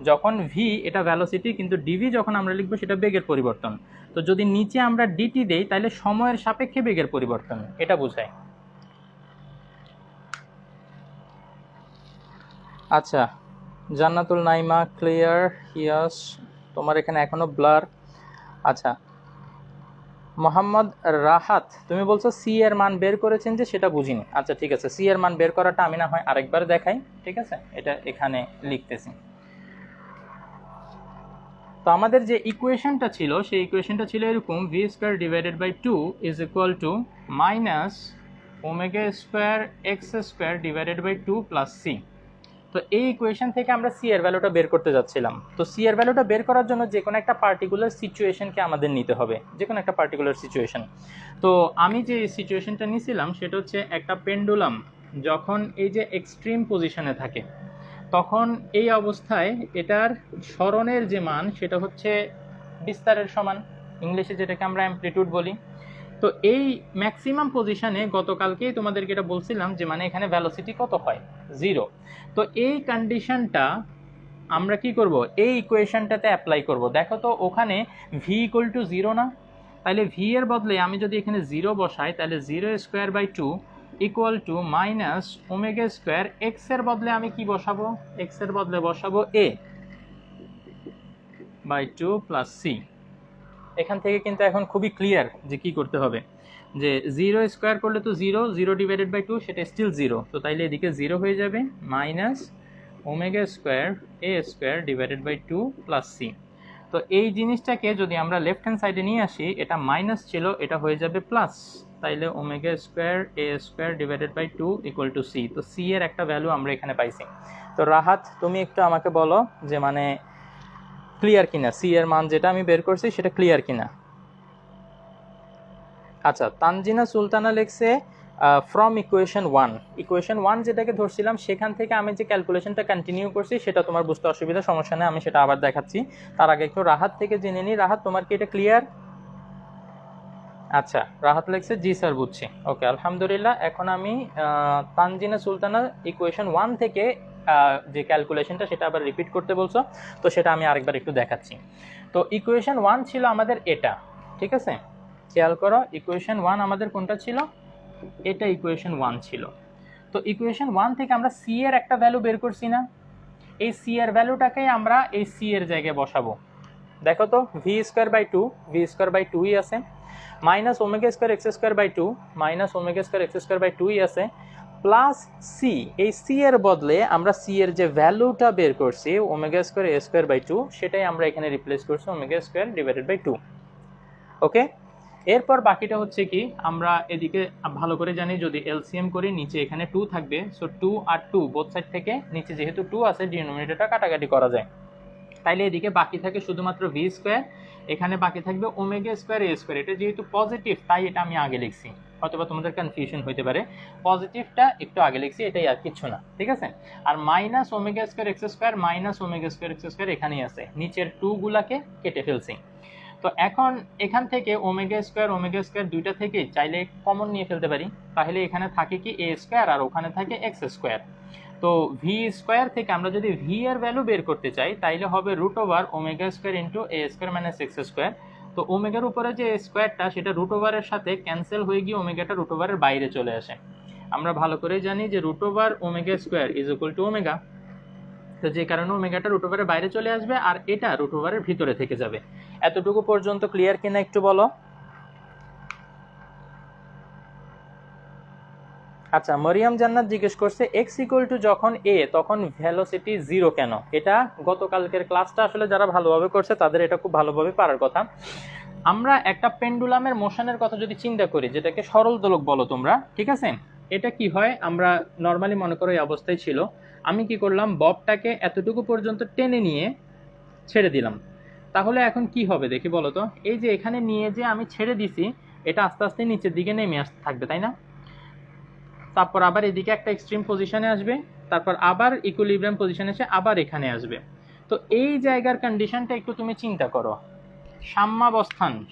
যখন ভি এটা ভ্যালোসিটি, কিন্তু ডিভি যখন আমরা লিখবো সেটা বেগের পরিবর্তন। তো যদি নিচে আমরা ডিটি দেই তাহলে সময়ের সাপেক্ষে বেগের পরিবর্তন, এটা বোঝায়। আচ্ছা জান্নাতুল নাইমা ক্লিয়ার হিয়াস, তোমার এখানে এখনো ব্লার। আচ্ছা মোহাম্মদ রাহাত তুমি বলছো সি এর মান বের করেছেন যে, সেটা বুঝিনি। আচ্ছা ঠিক আছে, সি এর মান বের করাটা আমি না হয় আরেকবার দেখাই, ঠিক আছে, এটা এখানে লিখতেছি। তো আমাদের যে ইকুয়েশনটা ছিল সেই ইকুয়েশনটা ছিল এরকম, v square divided by 2 is equal to minus omega square x square divided by 2 plus c. তো এই ইকুয়েশন থেকে আমরা সি এর ভ্যালুটা বের করতে যাচ্ছিলাম। তো সি এর ভ্যালুটা বের করার জন্য যে কোনো একটা পার্টিকুলার সিচুয়েশনকে আমাদের নিতে হবে, যে কোনো একটা পার্টিকুলার সিচুয়েশন। তো আমি যে সিচুয়েশনটা নিয়েছিলাম সেটা হচ্ছে একটা পেন্ডুলাম যখন এই যে এক্সট্রিম পজিশনে থাকে, তখন এই অবস্থায় এটার সরণের যে মান সেটা হচ্ছে বিস্তারের সমান, ইংলিশে যেটাকে আমরা অ্যামপ্লিটিউড বলি। তো এই ম্যাক্সিমাম পজিশনে গতকালকেই তোমাদেরকে এটা বলছিলাম যে মানে এখানে ভ্যালোসিটি কত হয়, 0। তো এই কন্ডিশনটা আমরা কি করব, এই ইকুয়েশনটাতে অ্যাপ্লাই করব। দেখো তো ওখানে ভি ইকুয়াল টু 0 না, তাহলে ভি এর বদলে আমি যদি এখানে 0 বসাই তাহলে 0 square by 2 equal to minus omega square, x এর বদলে আমি কি বসাবো, এক্স এর বদলে বসাবো এ বাই 2 প্লাস সি। এখান থেকে কিন্তু এখন খুবই ক্লিয়ার যে কি করতে হবে, যে 0 স্কোয়ার করলে তো 0, 0 ডিভাইডেড বাই 2 সেটা স্টিল 0, তো তাইলে এদিকে 0 হয়ে যাবে, minus omega square a square divided by 2 plus c. তো এই জিনিসটাকে যদি আমরা লেফট হ্যান্ড সাইডে নিয়ে আসি, এটা মাইনাস ছিল, এটা হয়ে যাবে প্লাস, তাইলে omega square a square divided by 2 equal to c. তো সি এর একটা ভ্যালু আমরা এখানে পাইছি। তো রাহাত তুমি একটু আমাকে বলো যে মানে ক্লিয়ার কিনা, সি এর মান যেটা আমি বের করছি সেটা ক্লিয়ার কিনা। আচ্ছা তানজিনা সুলতানা লিখছে ফ্রম ইকুয়েশন 1, ইকুয়েশন 1 যেটাকে ধরছিলাম সেখান থেকে আমি যে ক্যালকুলেশনটা কন্টিনিউ করছি সেটা তোমার বুঝতে অসুবিধা, সমস্যা নেই, আমি সেটা আবার দেখাচ্ছি। তার আগে একটু রাহাত থেকে জেনে নিই। রাহাত তোমার কি এটা ক্লিয়ার? আচ্ছা রাহাত লিখছে জি স্যার বুঝছি, ওকে আলহামদুলিল্লাহ। এখন আমি তানজিনা সুলতানা ইকুয়েশন 1 থেকে যে ক্যালকুলেশনটা সেটা আবার রিপিট করতে বলছো, তো সেটা আমি আরেকবার একটু দেখাচ্ছি। তো ইকুয়েশন 1 ছিল আমাদের এটা, ঠিক আছে, খেয়াল করো ইকুয়েশন 1 আমাদের কোনটা ছিল, এটা ইকুয়েশন 1 ছিল। তো ইকুয়েশন 1 থেকে আমরা সি এর একটা ভ্যালু বের করছি না, এই সি এর ভ্যালুটাকে আমরা এই সি এর জায়গায় বসাবো। দেখো তো v square by 2, v square by 2ই আছে, minus omega square x square by 2, minus omega square x square by 2ই আছে, প্লাস সি। এই সি এর বদলে আমরা সি এর যে ভ্যালুটা বের করছি omega square a square by 2, সেটাই আমরা এখানে রিপ্লেস করছি omega square divided by 2, okay. এরপর বাকিটা হচ্ছে কি, আমরা এদিকে ভালো করে জানি যদি এলসিএম করি নিচে এখানে 2 থাকবে, সো 2 আর 2 বোথ সাইড থেকে নিচে যেহেতু 2 আছে ডিনোমিনেটরটা কাটাকাটি করা যায়, তাইলে এদিকে বাকি থাকে শুধুমাত্র ভি স্কোয়ার, এখানে বাকি থাকবে ওমেগা স্কোয়ার এ স্কোয়ার। এটা যেহেতু পজিটিভ তাই এটা আমি আগে লিখছি, হয়তোবা তোমাদের কনফিউশন হইতে পারে, পজিটিভটা একটু আগে লিখছি, এটাই আর কিছু না, ঠিক আছে। আর minus omega square x square, minus omega square x square এখানেই আছে, নিচের 2 গুলাকে কেটে ফেলছি। তো এখন এখান থেকে ওমেগা স্কোয়ার দুইটা থেকে চাইলে কমন নিয়ে ফেলতে পারি, তাহলে এখানে থাকে কি এ স্কোয়ার আর ওখানে থাকে এক্স স্কোয়ার। তো ভি স্কোয়ার থেকে আমরা যদি ভি এর ভ্যালু বের করতে চাই তাইলে হবে root over omega square into a square minus x square. তো ওমেগার উপরে যে স্কোয়ারটা সেটা রুট ওভারের সাথে ক্যান্সেল হয়ে গিয়ে ওমেগাটা রুট ওভারের বাইরে চলে আসে। আমরা ভালো করে জানি যে root over omega square is equal to omega, তো যে কারণে ওমেগাটা রুট ওভারের বাইরে চলে আসবে আর এটা রুট ওভারের ভিতরে থেকে যাবে। এতটুকু পর্যন্ত ক্লিয়ার কিনা একটু বলো। আচ্ছা মরিয়াম জান্নাত জিজ্ঞেস করছে এক্স ইকুয়াল টু যখন এ তখন ভেলোসিটি 0 কেন? এটা গতকালকের ক্লাসটা আসলে যারা ভালোভাবে করছে তাদের এটা খুব ভালোভাবে পারার কথা। আমরা একটা পেন্ডুলামের মোশনের কথা যদি চিন্তা করি, যেটাকে সরল দোলক বলো তোমরা, ঠিক আছে, এটা কি হয়, আমরা নর্মালি মনে করো এই অবস্থায় ছিল, আমি কি করলাম, ববটাকে এতটুকু পর্যন্ত টেনে নিয়ে ছেড়ে দিলাম। তাহলে এখন কি হবে দেখি বলো তো, এই যে এখানে নিয়ে যে আমি ছেড়ে দিছি, এটা আস্তে আস্তে নিচের দিকে নেমে আসতে থাকবে, তাই না? তারপর আবার এদিকে একটা এক্সট্রিম পজিশনে আসবে, তারপর আবার ইকুইলিব্রিয়াম পজিশনে এসে আবার এখানে আসবে। তো এই জায়গার কন্ডিশনটা একটু তুমি চিন্তা করো।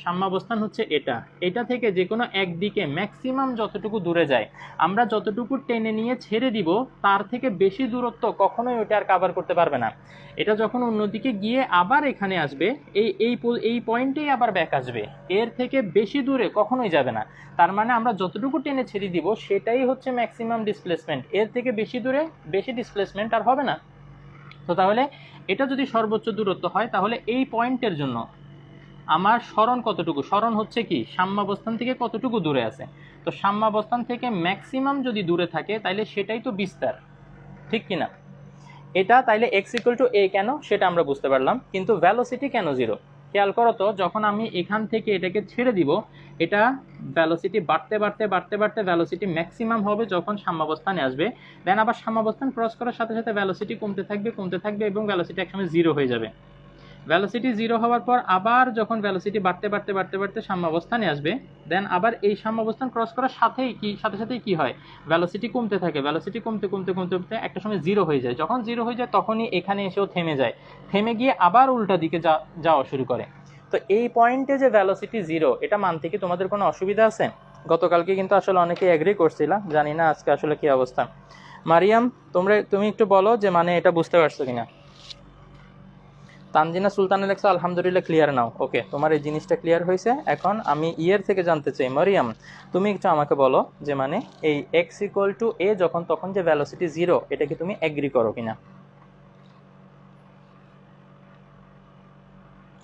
সাম্যাবস্থান হচ্ছে এটা থেকে যে কোনো একদিকে ম্যাক্সিমাম যতটুকু দূরে যায়, আমরা যতটুকু টেনে নিয়ে ছেড়ে দিব তার থেকে বেশি দূরত্ব কখনোই ওটা আর কভার করতে পারবে না। এটা যখন অন্যদিকে গিয়ে আবার এখানে আসবে, এই পয়েন্টেই আবার ব্যাক আসবে, এর থেকে বেশি দূরে কখনোই যাবে না। তার মানে আমরা যতটুকু টেনে ছেড়ে দিব সেটাই হচ্ছে ম্যাক্সিমাম ডিসপ্লেসমেন্ট, এর থেকে বেশি দূরে বেশি ডিসপ্লেসমেন্ট আর হবে না। তো তাহলে এটা যদি সর্বোচ্চ দূরত্ব হয়, তাহলে এই পয়েন্টের জন্য আমার সরণ কতটুকু, সরণ হচ্ছে কি সাম্যাবস্থান থেকে কতটুকু দূরে আছে। তো সাম্যাবস্থান থেকে ম্যাক্সিমাম যদি দূরে থাকে তাহলে সেটাই তো বিস্তার, ঠিক কিনা? এটা তাইলে x ইকুয়াল টু a কেন সেটা আমরা বুঝতে পারলাম, কিন্তু ভ্যালোসিটি কেন জিরো? খেয়াল করো তো, যখন আমি এখান থেকে এটাকে ছেড়ে দিব, এটা ভ্যালোসিটি বাড়তে বাড়তে বাড়তে বাড়তে ভ্যালোসিটি ম্যাক্সিমাম হবে যখন সাম্যাবস্থানে আসবে। দেন আবার সাম্যাবস্থান ক্রস করার সাথে সাথে ভ্যালোসিটি কমতে থাকবে এবং ভ্যালোসিটি একসময় জিরো হয়ে যাবে। ভ্যালোসিটি জিরো হওয়ার পর আবার যখন ভ্যালোসিটি বাড়তে বাড়তে বাড়তে বাড়তে সাম্যাবস্থানে আসবে, দেন আবার এই সাম্যাবস্থান ক্রস করার সাথেই কি হয়, ভ্যালোসিটি কমতে থাকে। ভ্যালোসিটি কমতে কমতে কমতে কমতে একটা সময় জিরো হয়ে যায়। যখন জিরো হয়ে যায় তখনই এখানে এসেও থেমে যায়, থেমে গিয়ে আবার উল্টা দিকে যাওয়া শুরু করে। তো এই পয়েন্টে যে ভ্যালোসিটি জিরো, এটা মানতে কি তোমাদের কোনো অসুবিধা আছে? গতকালকে কিন্তু আসলে অনেকেই এগ্রি করছিলা, জানি না আজকে আসলে কি অবস্থা। মারিয়াম, তুমি একটু বলো যে মানে এটা বুঝতে পারছো কিনা। তানজিনা সুলতানা লেখা আলহামদুলিল্লাহ ক্লিয়ার নাও। ওকে, তোমার এই জিনিসটা ক্লিয়ার হয়েছে। এখন আমি ইয়ের থেকে জানতে চাই, মারিয়াম তুমি একটু আমাকে বলো যে মানে এই এক্স ইকুয়াল টু এ যখন তখন যে ভ্যালোসিটি জিরো, এটা কি তুমি এগ্রি করো কিনা?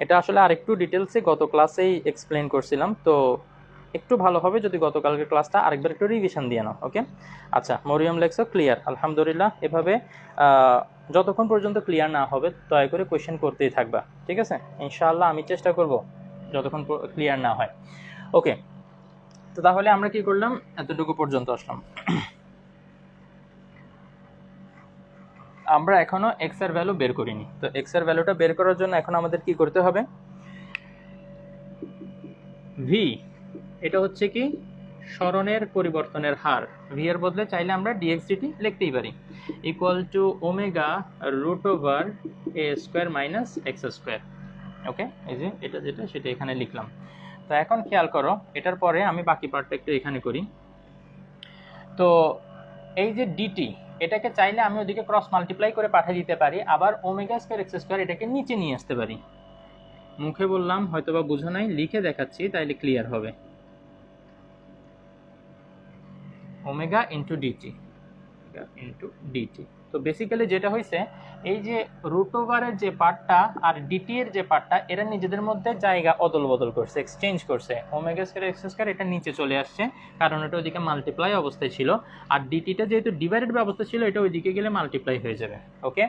এটা আসলে আরেকটু ডিটেলসে গত ক্লাসেই এক্সপ্লেন করছিলাম, তো একটু ভালো হবে যদি গতকালকের ক্লাসটা আরেকবার একটু রিভিশন দিয়ে নাও। ওকে, আচ্ছা, মরিয়ম লেখছো ক্লিয়ার, আলহামদুলিল্লাহ। এভাবে যতক্ষণ পর্যন্ত ক্লিয়ার না হবে দয়া করে কোয়েশ্চেন করতেই থাকবা, ঠিক আছে? ইনশাআল্লাহ আমি চেষ্টা করব যতক্ষণ ক্লিয়ার না হয়। ওকে, তো তাহলে আমরা কি করলাম, এতটুকু পর্যন্ত আসলাম। আমরা এখনো এক্স এর ভ্যালু বের করিনি, তো এক্স এর ভ্যালুটা বের করার জন্য এখন আমাদের কি করতে হবে, ভি, এটা হচ্ছে কি সরণের পরিবর্তনের হার। ভি এর বদলে চাইলে আমরা ডিএক্স ডিটি লিখতেই পারি, equal to omega root over a square minus x square. Okay, এই যে এটা যেটা সেটা এখানে লিখলাম। তো এখন খেয়াল করো, এটার পরে আমি বাকি পার্টটা একটু এখানে করি। তো এই যে ডিটি, এটাকে চাইলে আমি ওদিকে ক্রস মাল্টিপ্লাই করে পাঠিয়ে দিতে পারি, আবার ওমেগা স্কোয়ার এক্স স্কোয়ার এটাকে নিচে নিয়ে আসতে পারি। মুখে বললাম হয়তোবা বুঝো নাই, লিখে দেখাচ্ছি তাইলে ক্লিয়ার হবে। ওমেগা ইন্টু ডিটি, তো বেসিক্যালি যেটা হয়েছে, এই যে রুট ওভারের যে পার্টটা আর ডিটি এর যে পার্টটা, এরা নিজেদের মধ্যে জায়গা অদল বদল করছে, এক্সচেঞ্জ করছে। ওমেগা স্কয়ার এক্স স্কয়ার এটা নিচে চলে আসছে, কারণ এটা ওইদিকে মাল্টিপ্লাই অবস্থায় ছিল, আর ডিটিটা যেহেতু ডিভাইডেড ব্যবস্থা ছিল, এটা ওইদিকে গেলে মাল্টিপ্লাই হয়ে যাবে। ওকে,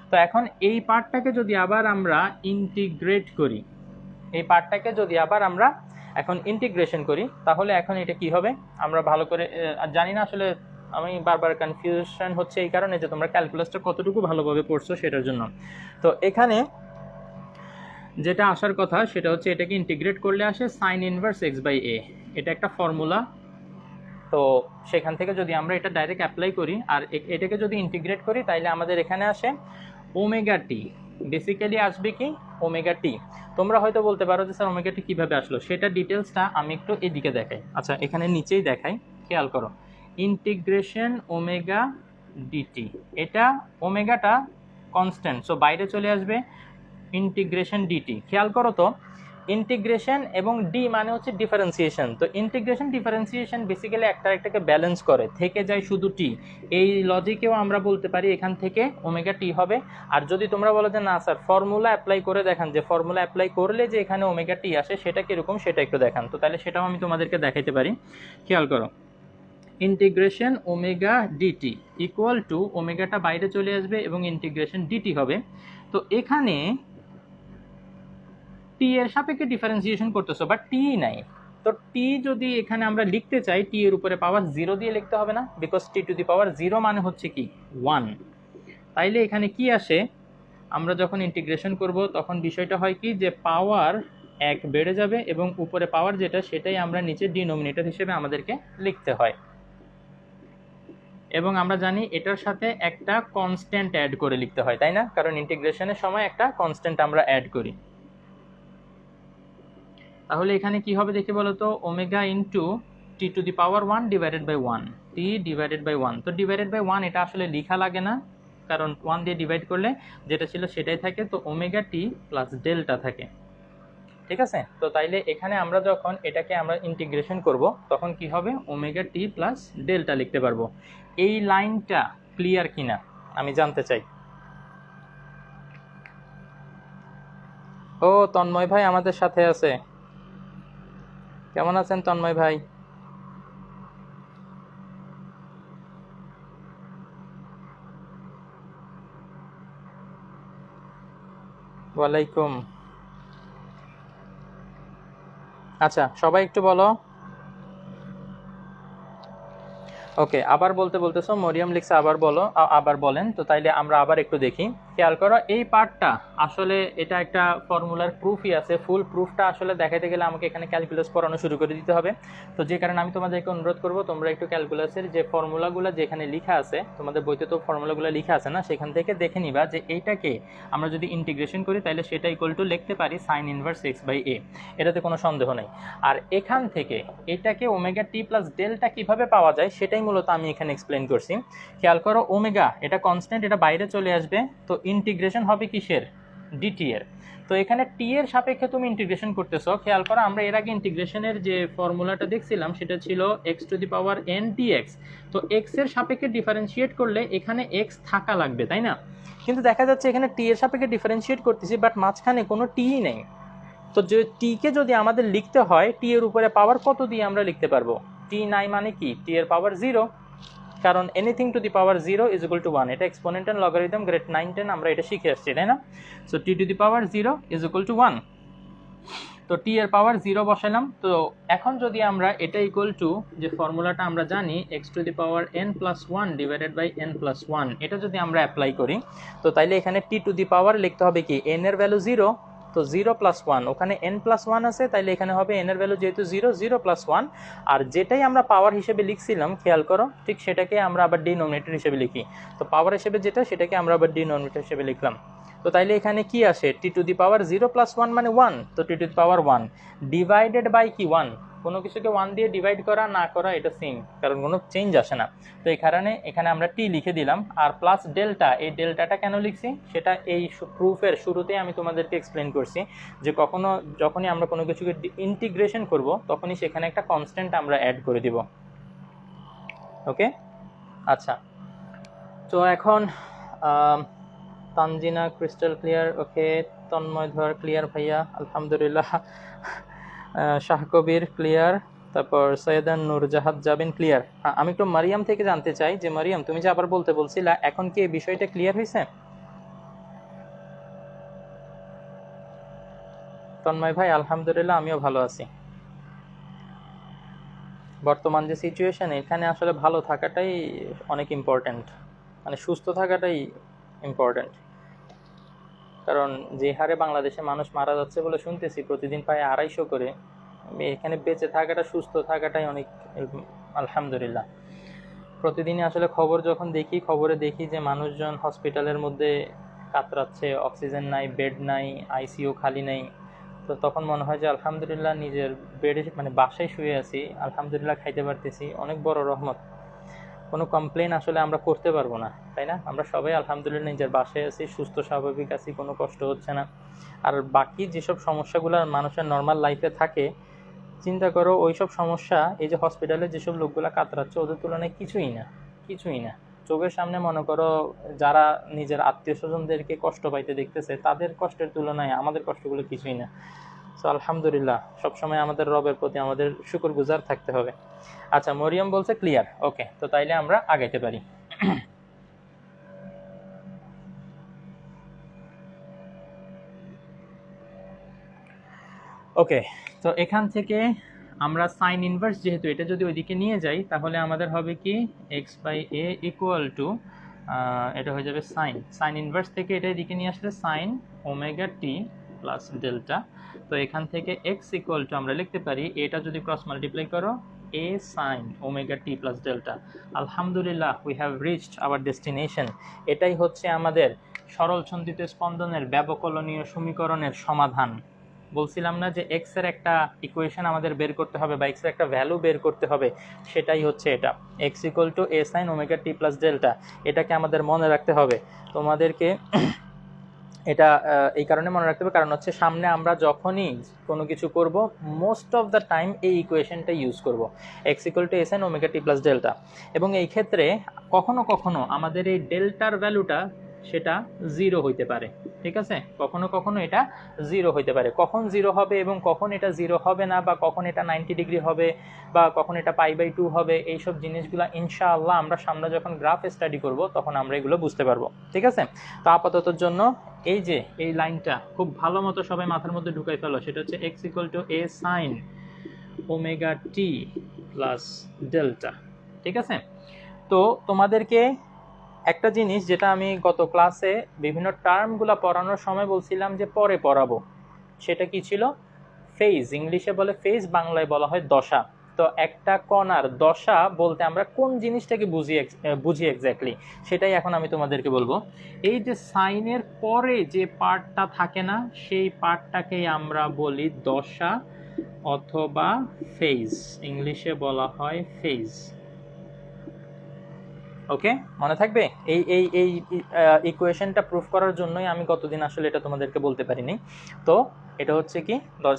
তো এখন এই পার্টটাকে যদি আবার আমরা ইন্টিগ্রেট করি, এই পার্টটাকে যদি আবার আমরা এখন ইন্টিগ্রেশন করি, তাহলে এখন এটা কি হবে আমরা ভালো করে জানি না। আসলে আমি বারবার কনফিউশন হচ্ছে এই কারণে যে তোমরা ক্যালকুলাসটা কতটুকু ভালোভাবে পড়ছো সেটার জন্য। তো এখানে যেটা আসার কথা সেটা হচ্ছে, এটাকে ইন্টিগ্রেট করলে আসে সাইন ইনভার্স এক্স বাই এ, এটা একটা ফর্মুলা। তো সেখান থেকে যদি আমরা এটা ডাইরেক্ট অ্যাপ্লাই করি আর এটাকে যদি ইন্টিগ্রেট করি, তাইলে আমাদের এখানে আসে ওমেগা টি। বেসিক্যালি আসবে কি ওমেগা টি। তোমরা হয়তো বলতে পারো যে স্যার ওমেগা টি কীভাবে আসলো, সেটা ডিটেলসটা আমি একটু এদিকে দেখাই। আচ্ছা, এখানে নিচেই দেখাই, খেয়াল করো, ইন্টিগ্রেশন ওমেগা ডিটি, এটা ওমেগাটা কনস্ট্যান্ট, সো বাইরে চলে আসবে ইন্টিগ্রেশন ডিটি। খেয়াল করো তো, ইন্টিগ্রেশন এবং ডি মানে হচ্ছে ডিফারেন্সিয়েশন। তো ইন্টিগ্রেশন ডিফারেন্সিয়েশন বেসিক্যালি একটা একটাকে ব্যালেন্স করে, থেকে যায় শুধু টি। এই লজিকেও আমরা বলতে পারি এখান থেকে ওমেগা টি হবে। আর যদি তোমরা বলো যে না স্যার ফর্মুলা অ্যাপ্লাই করে দেখান, যে ফর্মুলা অ্যাপ্লাই করলে যে এখানে ওমেগা টি আসে সেটা কিরকম সেটা একটু দেখান, তো তাহলে সেটাও আমি তোমাদেরকে দেখাইতে পারি। খেয়াল করো, integration omega dt equal to, ওমেগাটা বাইরে চলে আসবে এবং ইন্টিগ্রেশন ডিটি হবে। তো এখানে টি এর সাপেক্ষে ডিফারেন্সিয়েশন করতেছো, বাট টি নাই। তো টি যদি এখানে আমরা লিখতে চাই, টি এর উপরে পাওয়ার জিরো দিয়ে লিখতে হবে না, because T to the power zero মানে হচ্ছে কি 1। তাইলে এখানে কি আসে, আমরা যখন ইন্টিগ্রেশন করব তখন বিষয়টা হয় কি যে পাওয়ার 1 বেড়ে যাবে এবং উপরে পাওয়ার যেটা সেটাই আমরা নিচে ডিনোমিনেটর হিসেবে আমাদেরকে লিখতে হয়। এবং আমরা জানি এটার সাথে একটা কনস্ট্যান্ট অ্যাড করে লিখতে হয়, তাই না? কারণ ইন্টিগ্রেশনের সময় একটা কনস্ট্যান্ট আমরা অ্যাড করি। তাহলে এখানে কি হবে দেখি বলো তো, omega into t to the power 1 divided by 1, t divided by 1। তো ডিভাইডেড বাই 1 এটা আসলে লেখা লাগে না, কারণ 1 দিয়ে ডিভাইড করলে যেটা ছিল সেটাই থাকে, তো ওমেগা টি প্লাস ডেল্টা থাকে। ঠিক আছে, তো তাইলে এখানে আমরা যখন এটাকে আমরা ইন্টিগ্রেশন করব তখন কি হবে, ওমেগা টি প্লাস ডেল্টা লিখতে পারবো। এই লাইনটা ক্লিয়ার কিনা আমি জানতে চাই। ও তন্ময় ভাই আমাদের সাথে আছে, কেমন আছেন তন্ময় ভাই? ওয়ালাইকুম। আচ্ছা সবাই একটু বলো। ওকে, আবার বলতে বলতেছো, মরিয়ম লিখছে আবার বলো, আবার বলেন। তো তাইলে আমরা আবার একটু দেখি, খেয়াল করো এই পার্টটা আসলে এটা একটা ফর্মুলার প্রুফই আছে। ফুল প্রুফটা আসলে দেখাইতে গেলে আমাকে এখানে ক্যালকুলাস পড়ানো শুরু করে দিতে হবে। তো যে কারণে আমি তোমাদেরকে অনুরোধ করব তোমরা একটু ক্যালকুলাসের যে ফর্মুলাগুলো যেখানে লেখা আছে, তোমাদের বইতে তো ফর্মুলাগুলো লেখা আছে না, সেখান থেকে দেখে নিবা যে এইটাকে আমরা যদি ইন্টিগ্রেশন করি তাহলে সেটা ইকুয়াল টু লিখতে পারি সাইন ইনভার্স এক্স বাই এ, এটাতে কোনো সন্দেহ নেই। আর এখান থেকে এটাকে ওমেগা টি প্লাস ডেল্টা কীভাবে পাওয়া যায় সেটাই মূলত আমি এখানে এক্সপ্লেন করছি। খেয়াল করো, ওমেগা এটা কনস্ট্যান্ট, এটা বাইরে চলে আসবে, তো ইন্টিগ্রেশন হবে কিসের, ডিটি এর। তো এখানে টি এর সাপেক্ষে তুমি ইন্টিগ্রেশন করতেছো। খেয়াল করো আমরা এর আগে ইন্টিগ্রেশনের যে ফর্মুলাটা দেখছিলাম সেটা ছিল x to the power n dx. তো এক্স এর সাপেক্ষে ডিফারেন্সিয়েট করলে এখানে এক্স থাকা লাগবে, তাই না? কিন্তু দেখা যাচ্ছে এখানে টি এর সাপেক্ষে ডিফারেন্সিয়েট করতেছি, বাট মাঝখানে কোনো টিই নেই। তো যে টিকে যদি আমাদের লিখতে হয়, টি এর উপরে পাওয়ার কত দিয়ে আমরা লিখতে পারবো? টি নাই মানে কি, টি এর পাওয়ার 0, কারণ anything to the power 0 is equal two 1। এটা এক্সপোনেন্ট লগারিদম গ্রেড 9 10 আমরা এটা শিখে আসছি, তাই না? So T to the power 0 is equal two 1। তো টি এর পাওয়ার 0 বসালাম। তো এখন যদি আমরা এটা ইকুয়াল টু যে ফর্মুলাটা আমরা জানি x to the power n plus 1 divided by n plus 1, এটা যদি আমরা অ্যাপ্লাই করি, তো তাইলে এখানে টি টু দি পাওয়ার লিখতে হবে কি, এন এর ভ্যালু 0, তো 0 প্লাস 1, ওখানে n প্লাস 1 আছে, তাইলে এখানে হবে n এর ভ্যালু যেহেতু 0, 0 প্লাস 1। আর যেটাই আমরা পাওয়ার হিসেবে লিখছিলাম খেয়াল করো, ঠিক সেটাকে আমরা আবার ডিনোমিনেটর হিসেবে লিখি। তো পাওয়ার হিসেবে যেটা সেটাকে আমরা আবার ডিনোমিনেটর হিসেবে লিখলাম। তো তাইলে এখানে কি আসে, টি টু দি পাওয়ার 0 প্লাস 1 মানে 1, তো t to the power 1 divided by কি 1, কোনো কিছুকে 1 দিয়ে ডিভাইড করা না করা এটা সেম, কারণ কোনো চেঞ্জ আসে না। তো এই কারণে এখানে আমরা টি লিখে দিলাম। আর প্লাস ডেল্টা, এই ডেল্টাটা কেন লিখছি সেটা এই প্রুফের শুরুতেই আমি তোমাদেরকে এক্সপ্লেন করছি, যে যখনই আমরা কোনো কিছুকে ইন্টিগ্রেশন করব তখনই সেখানে একটা কনস্ট্যান্ট আমরা অ্যাড করে দিব। ওকে, আচ্ছা। তো এখন তানজিনা ক্রিস্টাল ক্লিয়ার, ওকে। তন্ময় ধর ক্লিয়ার ভাইয়া, আলহামদুলিল্লাহ। শাহ কবির ক্লিয়ার, তারপর সৈয়দান নূরজাহাদ জাবিন ক্লিয়ার। আমি একটু মারিয়াম থেকে জানতে চাই যে মারিয়াম তুমি যে আবার বলতে বলছিলা, এখন কি এই বিষয়টা ক্লিয়ার হয়েছে? তন্ময় ভাই আলহামদুলিল্লাহ আমিও ভালো আছি। বর্তমান যে সিচুয়েশন, এখানে আসলে ভালো থাকাটাই অনেক ইম্পর্ট্যান্ট, মানে সুস্থ থাকাটাই ইম্পর্ট্যান্ট। কারণ যে হারে বাংলাদেশে মানুষ মারা যাচ্ছে বলে শুনতেছি, প্রতিদিন প্রায় 250 করে, এখানে বেঁচে থাকাটা, সুস্থ থাকাটাই অনেক আলহামদুলিল্লাহ। প্রতিদিনই আসলে খবর যখন দেখি, খবরে দেখি যে মানুষজন হসপিটালের মধ্যে কাতরাচ্ছে, অক্সিজেন নাই, বেড নাই, আইসিইউ খালি নেই, তো তখন মনে হয় যে আলহামদুলিল্লাহ নিজের বেডে মানে বাসায় শুয়ে আছি, আলহামদুলিল্লাহ খাইতে পারতেছি, অনেক বড় রহমত। কোনো কমপ্লেন আসলে আমরা করতে পারবো না, তাই না? আমরা সবাই আলহামদুলিল্লাহ নিজের বাসায় আছি, সুস্থ স্বাভাবিক আছি, কোনো কষ্ট হচ্ছে না। আর বাকি যেসব সমস্যাগুলো মানুষের নর্মাল লাইফে থাকে, চিন্তা করো ওই সব সমস্যা, এই যে হসপিটালে যেসব লোকগুলো কাতরাচ্ছে ওদের তুলনায় কিছুই না, কিছুই না। চোখের সামনে মনে করো যারা নিজের আত্মীয় স্বজনদেরকে কষ্ট পাইতে দেখতেছে, তাদের কষ্টের তুলনায় আমাদের কষ্টগুলো কিছুই না। তো আলহামদুলিল্লাহ, সবসময় আমাদের রবের প্রতি আমাদের শুকরগুজার থাকতে হবে। আচ্ছা, মরিয়ম বলছে ক্লিয়ার, ওকে। তো তাইলে আমরা আগাইতে পারি। ওকে, তো এখান থেকে আমরা সাইন ইনভার্স, যেহেতু এটা যদি ওইদিকে নিয়ে যাই তাহলে আমাদের হবে কি, x by a equal to এটা হয়ে যাবে সাইন, সাইন ইনভার্স থেকে এটা এদিকে নিয়ে আসলে সাইন ওমেগা টি প্লাস ডেল্টা। তো এখান থেকে এক্স ইকুয়াল টু আমরা লিখতে পারি, এটা যদি ক্রস মাল্টিপ্লাই করো এ সাইন ওমেগা টি প্লাস ডেল্টা। আলহামদুলিল্লাহ, we have reached hour destination. এটাই হচ্ছে আমাদের সরল ছন্দিত স্পন্দনের ব্যবকলনীয় সমীকরণের সমাধান। বলছিলাম না যে এক্স এর একটা ইকুয়েশন আমাদের বের করতে হবে বা এক্স এর একটা ভ্যালু বের করতে হবে, সেটাই হচ্ছে এটা, x equal to a sine omega T plus delta. এটাকে আমাদের মনে রাখতে হবে। তোমাদেরকে এটা এই কারণে মনে রাখতে হবে কারণ হচ্ছে সামনে আমরা যখনই কোনো কিছু করব মোস্ট অফ দ্য টাইম এই ইকুয়েশনটা ইউজ করব, x equal to a sine omega T plus delta. এবং এই ক্ষেত্রে কখনো কখনো আমাদের এই ডেল্টার ভ্যালুটা সেটা জিরো হইতে পারে, ঠিক আছে? কখনো কখনো এটা জিরো হইতে পারে। কখন জিরো হবে এবং কখন এটা জিরো হবে না, বা কখন এটা 90 ডিগ্রি হবে, বা কখন এটা π/2 হবে, এইসব জিনিসগুলো ইনশাআল্লাহ আমরা সামনে যখন গ্রাফ স্টাডি করব তখন আমরা এগুলো বুঝতে পারবো, ঠিক আছে? তো আপাততর জন্য এই যে এই লাইনটা খুব ভালো মতো সবাই মাথার মধ্যে ঢুকাই ফেলো, সেটা হচ্ছে x equal to a sine omega T plus delta, ঠিক আছে? তো তোমাদেরকে একটা জিনিস যেটা আমি গত ক্লাসে বিভিন্ন টার্মগুলো পড়ানোর সময় বলছিলাম যে পরে পড়াবো, সেটা কি ছিল? ফেজ, ইংলিশে বলে ফেজ, বাংলায় বলা হয় দশা। তো একটা কণার দশা বলতে আমরা কোন জিনিসটাকে বুঝি এক্স্যাক্টলি, সেটাই এখন আমি তোমাদেরকে বলবো। এই যে সাইনের পরে যে পার্টটা থাকে না, সেই পার্টটাকেই আমরা বলি দশা অথবা ফেজ, ইংলিশে বলা হয় ফেজ। ওকে, মনে থাকবে? এই এই এই ইকুয়েশনটা প্রুফ করার জন্যই আমি গতদিন আসলে এটা তোমাদেরকে বলতে পারিনি। তো এটা হচ্ছে কি,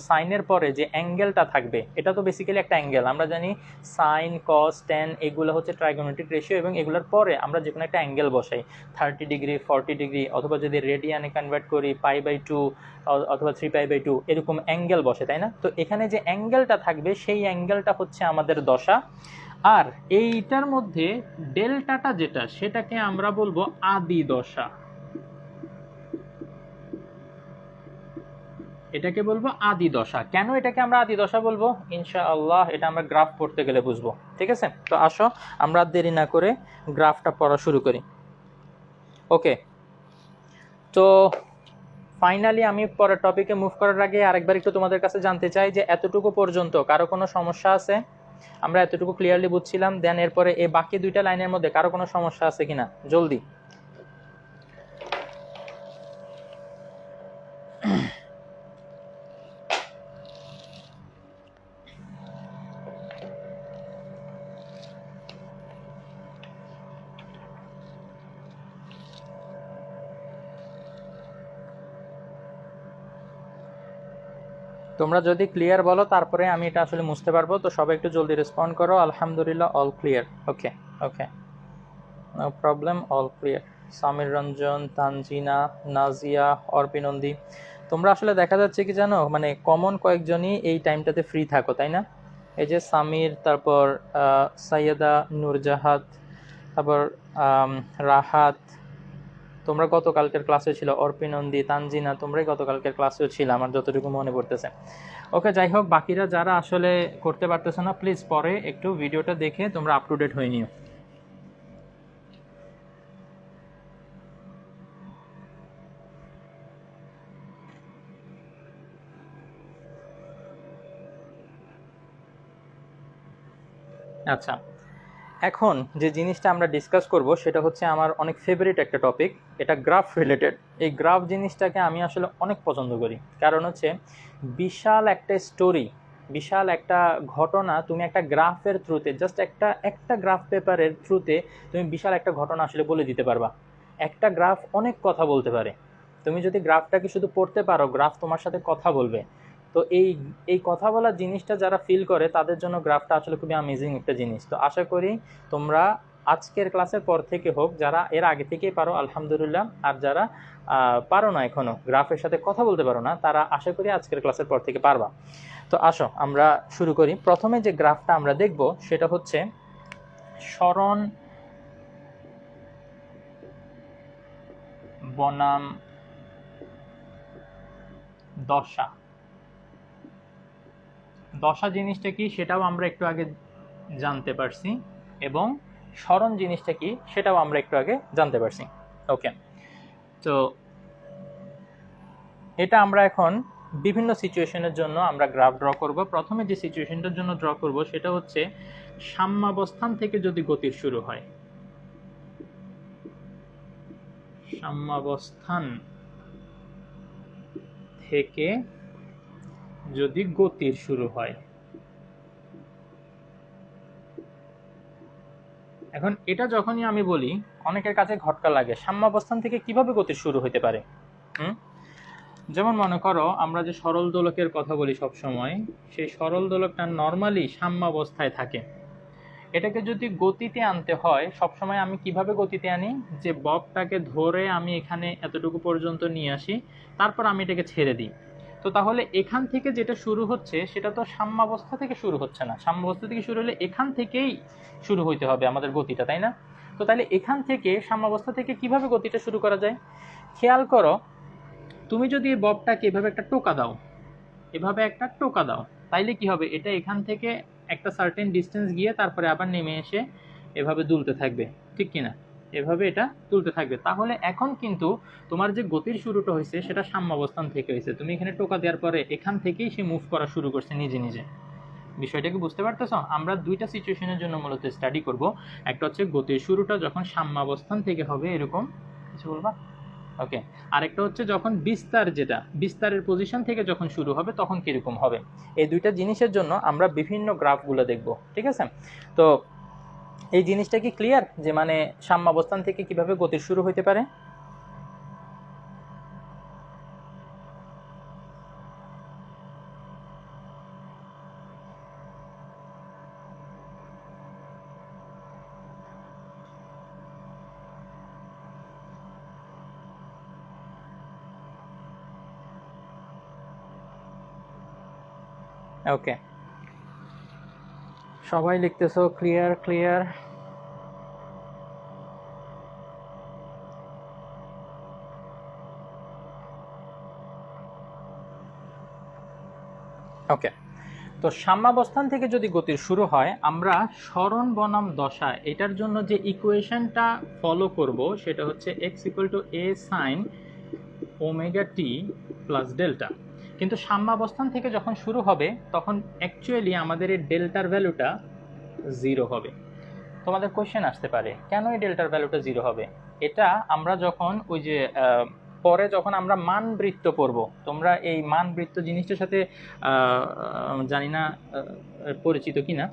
সাইনের পরে যে অ্যাঙ্গেলটা থাকবে, এটা তো বেসিক্যালি একটা অ্যাঙ্গেল। আমরা জানি সাইন, কস, ট্যান এগুলো হচ্ছে ট্রাইগোনোমেট্রিক রেশিও, এবং এগুলোর পরে আমরা যে কোনো একটা অ্যাঙ্গেল বসাই, 30 ডিগ্রি, 40 ডিগ্রি, অথবা যদি রেডিয়ানে কনভার্ট করি π/2 অথবা 3π/2, এরকম অ্যাঙ্গেল বসে, তাই না? তো এখানে যে অ্যাঙ্গেলটা থাকবে সেই অ্যাঙ্গেলটা হচ্ছে আমাদের দশা। আর এইটার মধ্যে ডেল্টাটা যেটা, সেটাকে আমরা বলবো আদি দশা। এটাকে বলবো আদি দশা। কেন এটাকে আমরা আদি দশা বলবো, ইনশাআল্লাহ এটা আমরা গ্রাফ পড়তে গেলে বুঝবো, ঠিক আছে? তো আসো আমরা দেরি না করে গ্রাফটা পড়া শুরু করি। ওকে, তো ফাইনালি আমি পরের টপিকে মুভ করার আগে আরেকবার একটু তোমাদের কাছে জানতে চাই যে এতটুকু পর্যন্ত কারো কোনো সমস্যা আছে? আমরা এতটুকু ক্লিয়ারলি বুঝছিলাম, দেন এরপরে এই বাকি দুইটা লাইনের মধ্যে কারো কোনো সমস্যা আছে কিনা, জলদি। তোমরা যদি ক্লিয়ার বলো তারপরে আমি এটা আসলে বুঝতে পারবো। তো সবাই একটু জলদি রেসপন্ড করো। আলহামদুলিল্লাহ, all clear. Okay okay, no problem, all clear. Samir Ranjan, Tanzina, Nazia, Arpinandi, তোমরা আসলে দেখা যাচ্ছে কি জানো, মানে কমন কয়েকজনই এই টাইমটাতে ফ্রি থাকো, তাই না? এই যে সামির, তারপর সাইয়েদা নূরজাহাদ, তারপর রাহাত, তোমরা গতকালকের ক্লাসে ছিল, অর্পিনন্দী, তানজিনা, তোমরাই গতকালকের ক্লাসেও ছিল আমার যতটুকু মনে পড়তেছে। ওকে, যাই হোক, বাকিরা যারা আসলে করতে পারতেছে না প্লিজ পরে একটু ভিডিওটা দেখে তোমরা আপ টু ডেট হয়ে নিও। আচ্ছা, এখন যে জিনিসটা আমরা ডিসকাস করব সেটা হচ্ছে আমার অনেক ফেভারিট একটা টপিক, এটা গ্রাফ রিলেটেড। এই গ্রাফ জিনিসটাকে আমি আসলে অনেক পছন্দ করি, কারণ হচ্ছে বিশাল একটা স্টোরি, বিশাল একটা ঘটনা তুমি একটা গ্রাফের থ্রুতে, জাস্ট একটা গ্রাফ পেপারের থ্রুতে তুমি বিশাল একটা ঘটনা আসলে বলে দিতে পারবা। একটা গ্রাফ অনেক কথা বলতে পারে। তুমি যদি গ্রাফটাকে শুধু পড়তে পারো, গ্রাফ তোমার সাথে কথা বলবে। তো এই এই কথা বলার জিনিসটা যারা ফিল করে তাদের জন্য গ্রাফটা আসলে খুবই অ্যামেজিং একটা জিনিস। তো আশা করি তোমরা আজকের ক্লাসের পর থেকে হোক, যারা এর আগে থেকেই পারো আলহামদুলিল্লাহ, আর যারা পারো না এখনো, গ্রাফের সাথে কথা বলতে পারো না, তারা আশা করি আজকের ক্লাসের পর থেকে পারবা। তো আসো আমরা শুরু করি। প্রথমে যে গ্রাফটা আমরা দেখব সেটা হচ্ছে সরণ বনাম দশা। দশা জিনিসটা কি সেটাও আমরা একটু আগে জানতে পারছি, এবং সরণ জিনিসটা কি সেটাও আমরা একটু আগে জানতে পারছি। ওকে, তো এটা আমরা এখন বিভিন্ন সিচুয়েশনের জন্য আমরা গ্রাফ ড্র করব। প্রথমে যে সিচুয়েশনটার জন্য ড্র করব সেটা হচ্ছে সাম্যাবস্থান থেকে যদি গতির শুরু হয়, সাম্যাবস্থান থেকে যদি গতির শুরু হয়। এখন এটা যখনই আমি বলি অনেকের কাছে ঘটকা লাগে, সাম্যাবস্থান থেকে কিভাবে গতির শুরু হতে পারে। যেমন মনে করো আমরা যে সরল দোলকের কথা বলি সব সময়, সেই সরল দোলকটা নরমালি সাম্যাবস্থায় থাকে। এটাকে যদি গতিতে আনতে হয় সবসময় আমি কিভাবে গতিতে আনি, যে ববটাকে ধরে আমি এখানে এতটুকু পর্যন্ত নিয়ে আসি, তারপর আমি এটাকে ছেড়ে দিই। তো তাহলে এখান থেকে যেটা শুরু হচ্ছে সেটা তো সাম্যাবস্থা থেকে শুরু হচ্ছে না, সাম্যাবস্থা থেকে শুরু হলে এখান থেকেই শুরু হইতে হবে আমাদের গতিটা, তাই না? তো তাহলে এখান থেকে সাম্যাবস্থা থেকে কিভাবে গতিটা শুরু করা যায়? খেয়াল করো, তুমি যদি এই ববটাকে এভাবে একটা টোকা দাও, এভাবে একটা টোকা দাও, তাইলে কি হবে, এটা এখান থেকে একটা সার্টেন ডিস্টেন্স গিয়ে তারপরে আবার নেমে এসে এভাবে দুলতে থাকবে, ঠিক কিনা? এভাবে এটা তুলতে থাকবে। তাহলে এখন কিন্তু তোমার যে গতির শুরুটা হয়েছে সেটা সাম্যাবস্থান থেকে হয়েছে। তুমি এখানে টোকা দেওয়ার পরে এখান থেকেই সে মুভ করা শুরু করছে নিজে নিজে। বিষয়টাকে বুঝতে পারতেছো? আমরা দুইটা সিচুয়েশনের জন্য মূলত স্টাডি করব। একটা হচ্ছে গতির শুরুটা যখন সাম্যাবস্থান থেকে হবে, এরকম কিছু বলবা? ওকে, আরেকটা হচ্ছে যখন বিস্তার, যেটা বিস্তারের পজিশন থেকে যখন শুরু হবে তখন কিরকম হবে। এই দুইটা জিনিসের জন্য আমরা বিভিন্ন গ্রাফগুলো দেখব, ঠিক আছে? তো এই জিনিসটা কি ক্লিয়ার, যে মানে সাম্যাবস্থান থেকে কিভাবে গতির শুরু হতে পারে? ওকে, সবাই লিখতেছো ক্লিয়ার ক্লিয়ার। ওকে, তো সাম্যাবস্থান থেকে যদি গতির শুরু হয়, আমরা সরণ বনাম দশা এটার জন্য যে ইকুয়েশনটা ফলো করব সেটা হচ্ছে x = a sin omega t plus delta. কিন্তু সাম্যাবস্থান থেকে যখন শুরু হবে তখন অ্যাকচুয়ালি আমাদের এই ডেল্টার ভ্যালুটা 0 হবে। তোমাদের কোশ্চেন আসতে পারে কেন এই ডেল্টার ভ্যালুটা 0 হবে? এটা আমরা যখন ওই যে পরে যখন আমরা মানবৃত্ত পড়ব, তোমরা এই মানবৃত্ত জিনিসটার সাথে জানি না পরিচিত কিনা,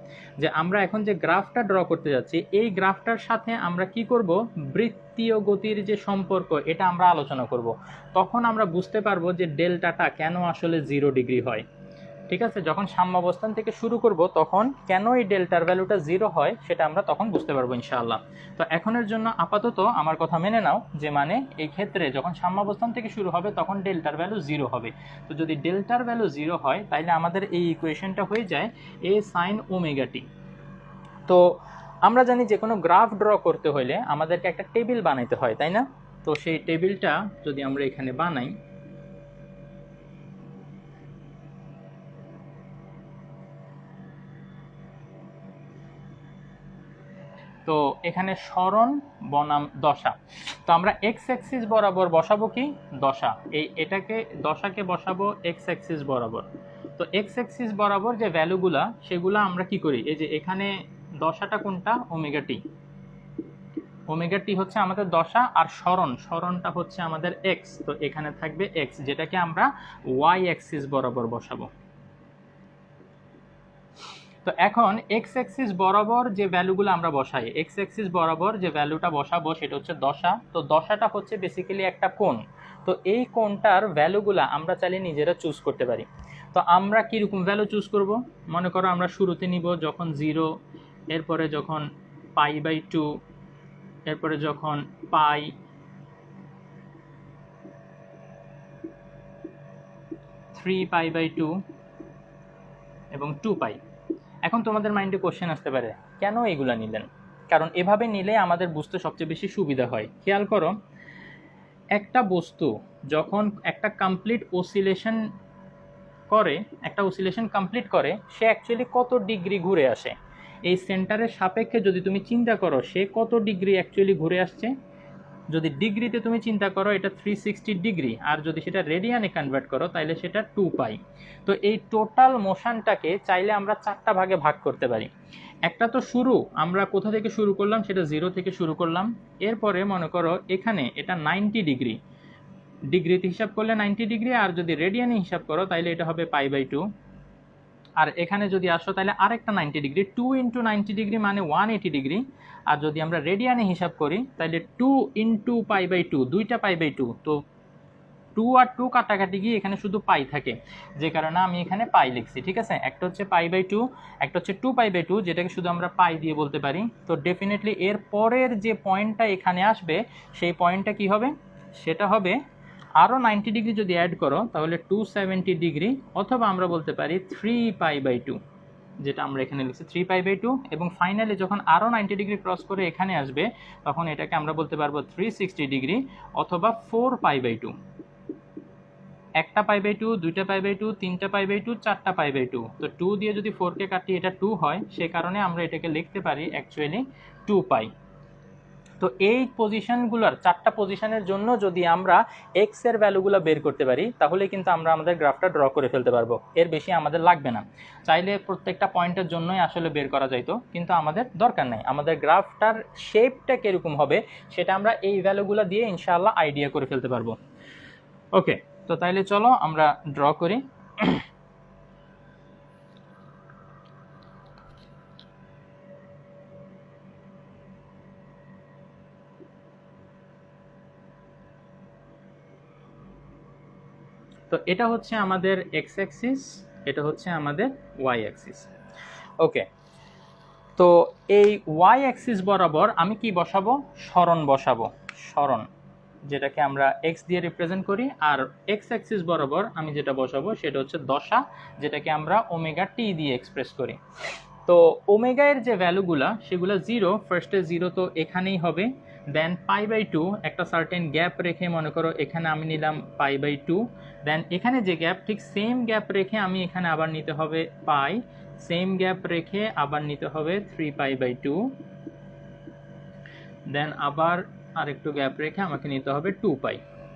যে আমরা এখন যে গ্রাফটা ড্র করতে যাচ্ছি এই গ্রাফটার সাথে আমরা কি করব, বৃত্তীয় গতির যে সম্পর্ক এটা আমরা আলোচনা করব। তখন আমরা বুঝতে পারবো যে ডেল্টাটা কেন আসলে 0 ডিগ্রি হয়। ঠিক আছে, যখন সাম্যাবস্থান থেকে শুরু করব তখন কেন এই ডেল্টার ভ্যালুটা 0 হয় সেটা আমরা তখন বুঝতে পারবো ইনশাআল্লাহ। তো এখনের জন্য আপাতত আমার কথা মেনে নাও, যে মানে এই ক্ষেত্রে যখন সাম্যাবস্থান থেকে শুরু হবে তখন ডেল্টার ভ্যালু 0 হবে। তো যদি ডেল্টার ভ্যালু 0 হয় তাহলে আমাদের এই ইকুয়েশনটা হয়ে যায় a sin ওমেগা টি। তো আমরা জানি যে কোনো গ্রাফ ড্র করতে হলে আমাদেরকে একটা টেবিল বানাইতে হয়, তাই না? তো সেই টেবিলটা যদি আমরা এখানে বানাই, তো এখানে সরণ বনাম দশা, তো আমরা এক্স অ্যাক্সিস বরাবর বসাবো কি দশা, এটাকে দশাকে বসাবো এক্স অ্যাক্সিস বরাবর। তো এক্স অ্যাক্সিস বরাবর যে ভ্যালুগুলা সেগুলো আমরা কি করি, এই যে এখানে দশাটা কোনটা, ওমেগা টি। ওমেগা টি হচ্ছে আমাদের দশা, আর সরণটা হচ্ছে আমাদের এক্স। তো এখানে থাকবে এক্স, যেটাকে আমরা ওয়াই অ্যাক্সিস বরাবর বসাবো। তো এখন এক্স অ্যাক্সিস বরাবর যে ভ্যালুগুলো আমরা বসাই, এক্স অ্যাক্সিস বরাবর যে ভ্যালুটা বসাবো সেটা হচ্ছে দশা। তো দশাটা হচ্ছে বেসিক্যালি একটা কোণ। তো এই কোণটার ভ্যালুগুলো আমরা চাইলে নিজেরা চুজ করতে পারি। তো আমরা কীরকম ভ্যালু চুজ করব? মনে করো আমরা শুরুতে নিব যখন 0, এরপরে যখন π/2, এরপরে যখন পাই, 3π/2 এবং 2π। এখন তোমাদের মাইন্ডে কোশ্চেন আসতে পারে কেন এগুলা নিলেন? কারণ এভাবে নিলে আমাদের বুঝতে সবচেয়ে বেশি সুবিধা হয়। খেয়াল করো, একটা বস্তু যখন একটা কমপ্লিট অসিলেশন করে, একটা অসিলেশন কমপ্লিট করে, সে অ্যাকচুয়ালি কত ডিগ্রি ঘুরে আসে এই সেন্টারের সাপেক্ষে যদি তুমি চিন্তা করো সে কত ডিগ্রি অ্যাকচুয়ালি ঘুরে আসছে, যদি ডিগ্রিতে তুমি চিন্তা করো এটা 360 ডিগ্রি, আর যদি সেটা রেডিয়ানে কনভার্ট করো তাহলে সেটা 2 পাই। তো এই টোটাল মোশনটাকে চাইলে আমরা 4টা ভাগে ভাগ করতে পারি। একটা তো শুরু, আমরা কোথা থেকে শুরু করলাম, সেটা 0 থেকে শুরু করলাম। এরপরে মনে করো এখানে এটা 90 ডিগ্রি, ডিগ্রিতে হিসাব করলে 90 ডিগ্রি, আর যদি রেডিয়ানে হিসাব করো তাহলে এটা হবে π/2। আর এখানে যদি আসো তাহলে আরেকটা 90 ডিগ্রি, 2 ইন্টু 90 ডিগ্রি মানে 180 ডিগ্রি। আর যদি আমরা রেডিয়ানে হিসাব করি তাহলে 2 ইন্টু π/2, দুইটা π/2। তো 2 আর 2 কাটাকাটি গিয়ে এখানে শুধু পাই থাকে, যে কারণে আমি এখানে পাই লিখছি। ঠিক আছে, একটা হচ্ছে π/2, একটা হচ্ছে 2π/2, যেটাকে শুধু আমরা পাই দিয়ে বলতে পারি। তো ডেফিনেটলি এর পরের যে পয়েন্টটা এখানে আসবে সেই পয়েন্টটা কি হবে, সেটা হবে আরও 90 ডিগ্রি যদি অ্যাড করো তাহলে 270 ডিগ্রি, অথবা আমরা বলতে পারি 3π/2, যেটা আমরা এখানে লিখছি 3π/2। এবং ফাইনালি যখন আরও 90 ডিগ্রি ক্রস করে এখানে আসবে তখন এটাকে আমরা বলতে পারবো 360 ডিগ্রি অথবা 4π/2। একটা π/2, দুইটা π/2, তিনটা π/2, চারটা π/2। তো 2 দিয়ে যদি 4কে কাটি এটা 2 হয়, সেই কারণে আমরা এটাকে লিখতে পারি অ্যাকচুয়ালি 2π। তো এই পজিশনগুলোর 4টা পজিশনের জন্য যদি আমরা এক্স এর ভ্যালুগুলো বের করতে পারি তাহলে কিন্তু আমরা আমাদের গ্রাফটা ড্র করে ফেলতে পারবো, এর বেশি আমাদের লাগবে না। চাইলে প্রত্যেকটা পয়েন্টের জন্যই আসলে বের করা যাইতো, কিন্তু আমাদের দরকার নেই। আমাদের গ্রাফটার শেপটা কীরকম হবে সেটা আমরা এই ভ্যালুগুলো দিয়ে ইনশাআল্লাহ আইডিয়া করে ফেলতে পারবো। ওকে, তো তাইলে চলো আমরা ড্র করি। তো এটা হচ্ছে আমাদের এক্স অ্যাক্সিস, এটা হচ্ছে আমাদের ওয়াই অ্যাক্সিস। ওকে, তো এই ওয়াই অ্যাক্সিস বরাবর আমি কি বসাবো, সরণ বসাবো, সরণ, যেটাকে আমরা এক্স দিয়ে রিপ্রেজেন্ট করি। আর এক্স অ্যাক্সিস বরাবর আমি যেটা বসাবো সেটা হচ্ছে দশা, যেটাকে আমরা ওমেগা টি দিয়ে এক্সপ্রেস করি। তো ওমেগা এর যে ভ্যালুগুলা সেগুলো 0, ফার্স্টে 0 তো এখানেই হবে। দেন π/2 একটা সার্টেন গ্যাপ রেখে মনে করো এখানে আমি নিলাম π/2। দেন এখানে যে গ্যাপ ঠিক সেম গ্যাপ রেখে আমি এখানে আবার নিতে হবে পাই, সেম গ্যাপ রেখে আবার নিতে হবে 3π/2। দেন আবার আরেকটু গ্যাপ রেখে আমাকে নিতে হবে 2π।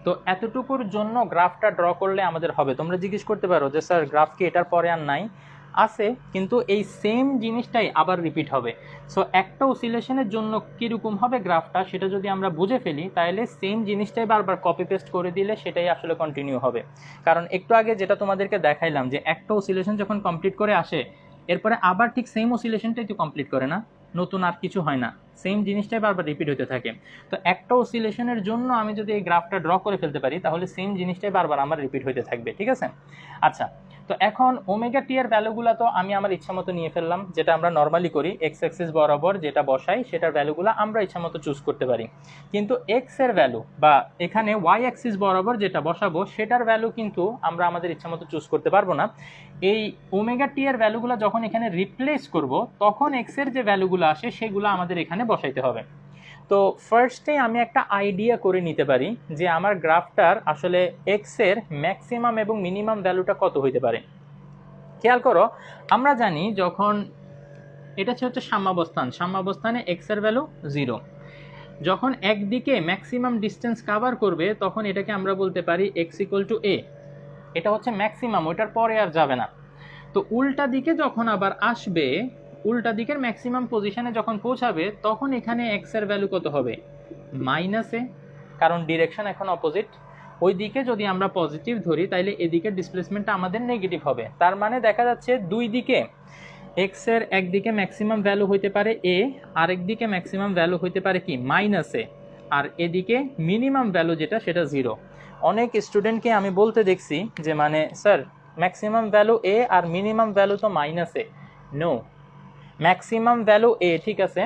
তো এতটুকুর জন্য গ্রাফটা ড্র করলে আমাদের হবে। তোমরা জিজ্ঞেস করতে পারো যে স্যার গ্রাফ কি এটার পরে আর নাই? আছে, কিন্তু এই সেম জিনিসটাই আবার রিপিট হবে। সো একটা অসিলেশনের জন্য কীরকম হবে গ্রাফটা সেটা যদি আমরা বুঝে ফেলি তাহলে সেম জিনিসটাই বারবার কপি পেস্ট করে দিলে সেটাই আসলে কন্টিনিউ হবে। কারণ একটু আগে যেটা তোমাদেরকে দেখাইলাম যে একটা অসিলেশন যখন কমপ্লিট করে আসে এরপরে আবার ঠিক সেম অসিলেশনটাই তো কমপ্লিট করে না, নতুন আর কিছু হয় না, সেম জিনিসটাই বারবার রিপিট হতে থাকে। তো একটা অসিলেশনের জন্য আমি যদি এই গ্রাফটা ড্র করে ফেলতে পারি তাহলে সেম জিনিসটাই বারবার আমার রিপিট হতে থাকবে। ঠিক আছে, আচ্ছা, তো এখন ওমেগা টি এর ভ্যালুগুলো তো আমি আমার ইচ্ছা মতো নিয়ে ফেললাম, যেটা আমরা নর্মালি করি, এক্স অ্যাক্সিস বরাবর যেটা বসাই সেটার ভ্যালুগুলো আমরা ইচ্ছা মতো চুজ করতে পারি। কিন্তু এক্স এর ভ্যালু বা এখানে ওয়াই অ্যাক্সিস বরাবর যেটা বসাবো সেটার ভ্যালু কিন্তু আমরা আমাদের ইচ্ছা মতো চুজ করতে পারবো না। এই ওমেগা টি এর ভ্যালুগুলো যখন এখানে রিপ্লেস করব তখন এক্স এর যে ভ্যালুগুলো আসে সেগুলো আমাদের এখানে বসাইতে হবে। তো ফার্স্টে আমি একটা আইডিয়া করে নিতে পারি যে আমার গ্রাফটার আসলে এক্স এর ম্যাক্সিমাম এবং মিনিমাম ভ্যালুটা কত হইতে পারে। খেয়াল করো, আমরা জানি যখন এটা হচ্ছে সাম্যাবস্থান, সাম্যাবস্থানে এক্স এর ভ্যালু 0, যখন একদিকে ম্যাক্সিমাম ডিস্টেন্স কভার করবে তখন এটাকে আমরা বলতে পারি এক্স ইকুয়াল টু এ, এটা হচ্ছে ম্যাক্সিমাম, ওইটার পরে আর যাবে না। তো উল্টা দিকে যখন আবার আসবে, উল্টা দিকের ম্যাক্সিমাম পজিশনে যখন পৌঁছাবে তখন এখানে এক্স এর ভ্যালু কত হবে, মাইনাসে, কারণ ডিরেকশন এখন অপোজিট। ওই দিকে যদি আমরা পজিটিভ ধরি তাহলে এদিকে ডিসপ্লেসমেন্টটা আমাদের নেগেটিভ হবে। তার মানে দেখা যাচ্ছে দুই দিকে এক্স এর একদিকে ম্যাক্সিমাম ভ্যালু হইতে পারে এ, আরেক দিকে ম্যাক্সিমাম ভ্যালু হইতে পারে কি মাইনাসে, আর এদিকে মিনিমাম ভ্যালু যেটা সেটা 0। অনেক স্টুডেন্টকে আমি বলতে দেখছি যে মানে স্যার ম্যাক্সিমাম ভ্যালু এ আর মিনিমাম ভ্যালু তো মাইনাসে। নো, ম্যাক্সিমাম ভ্যালু এ ঠিক আছে,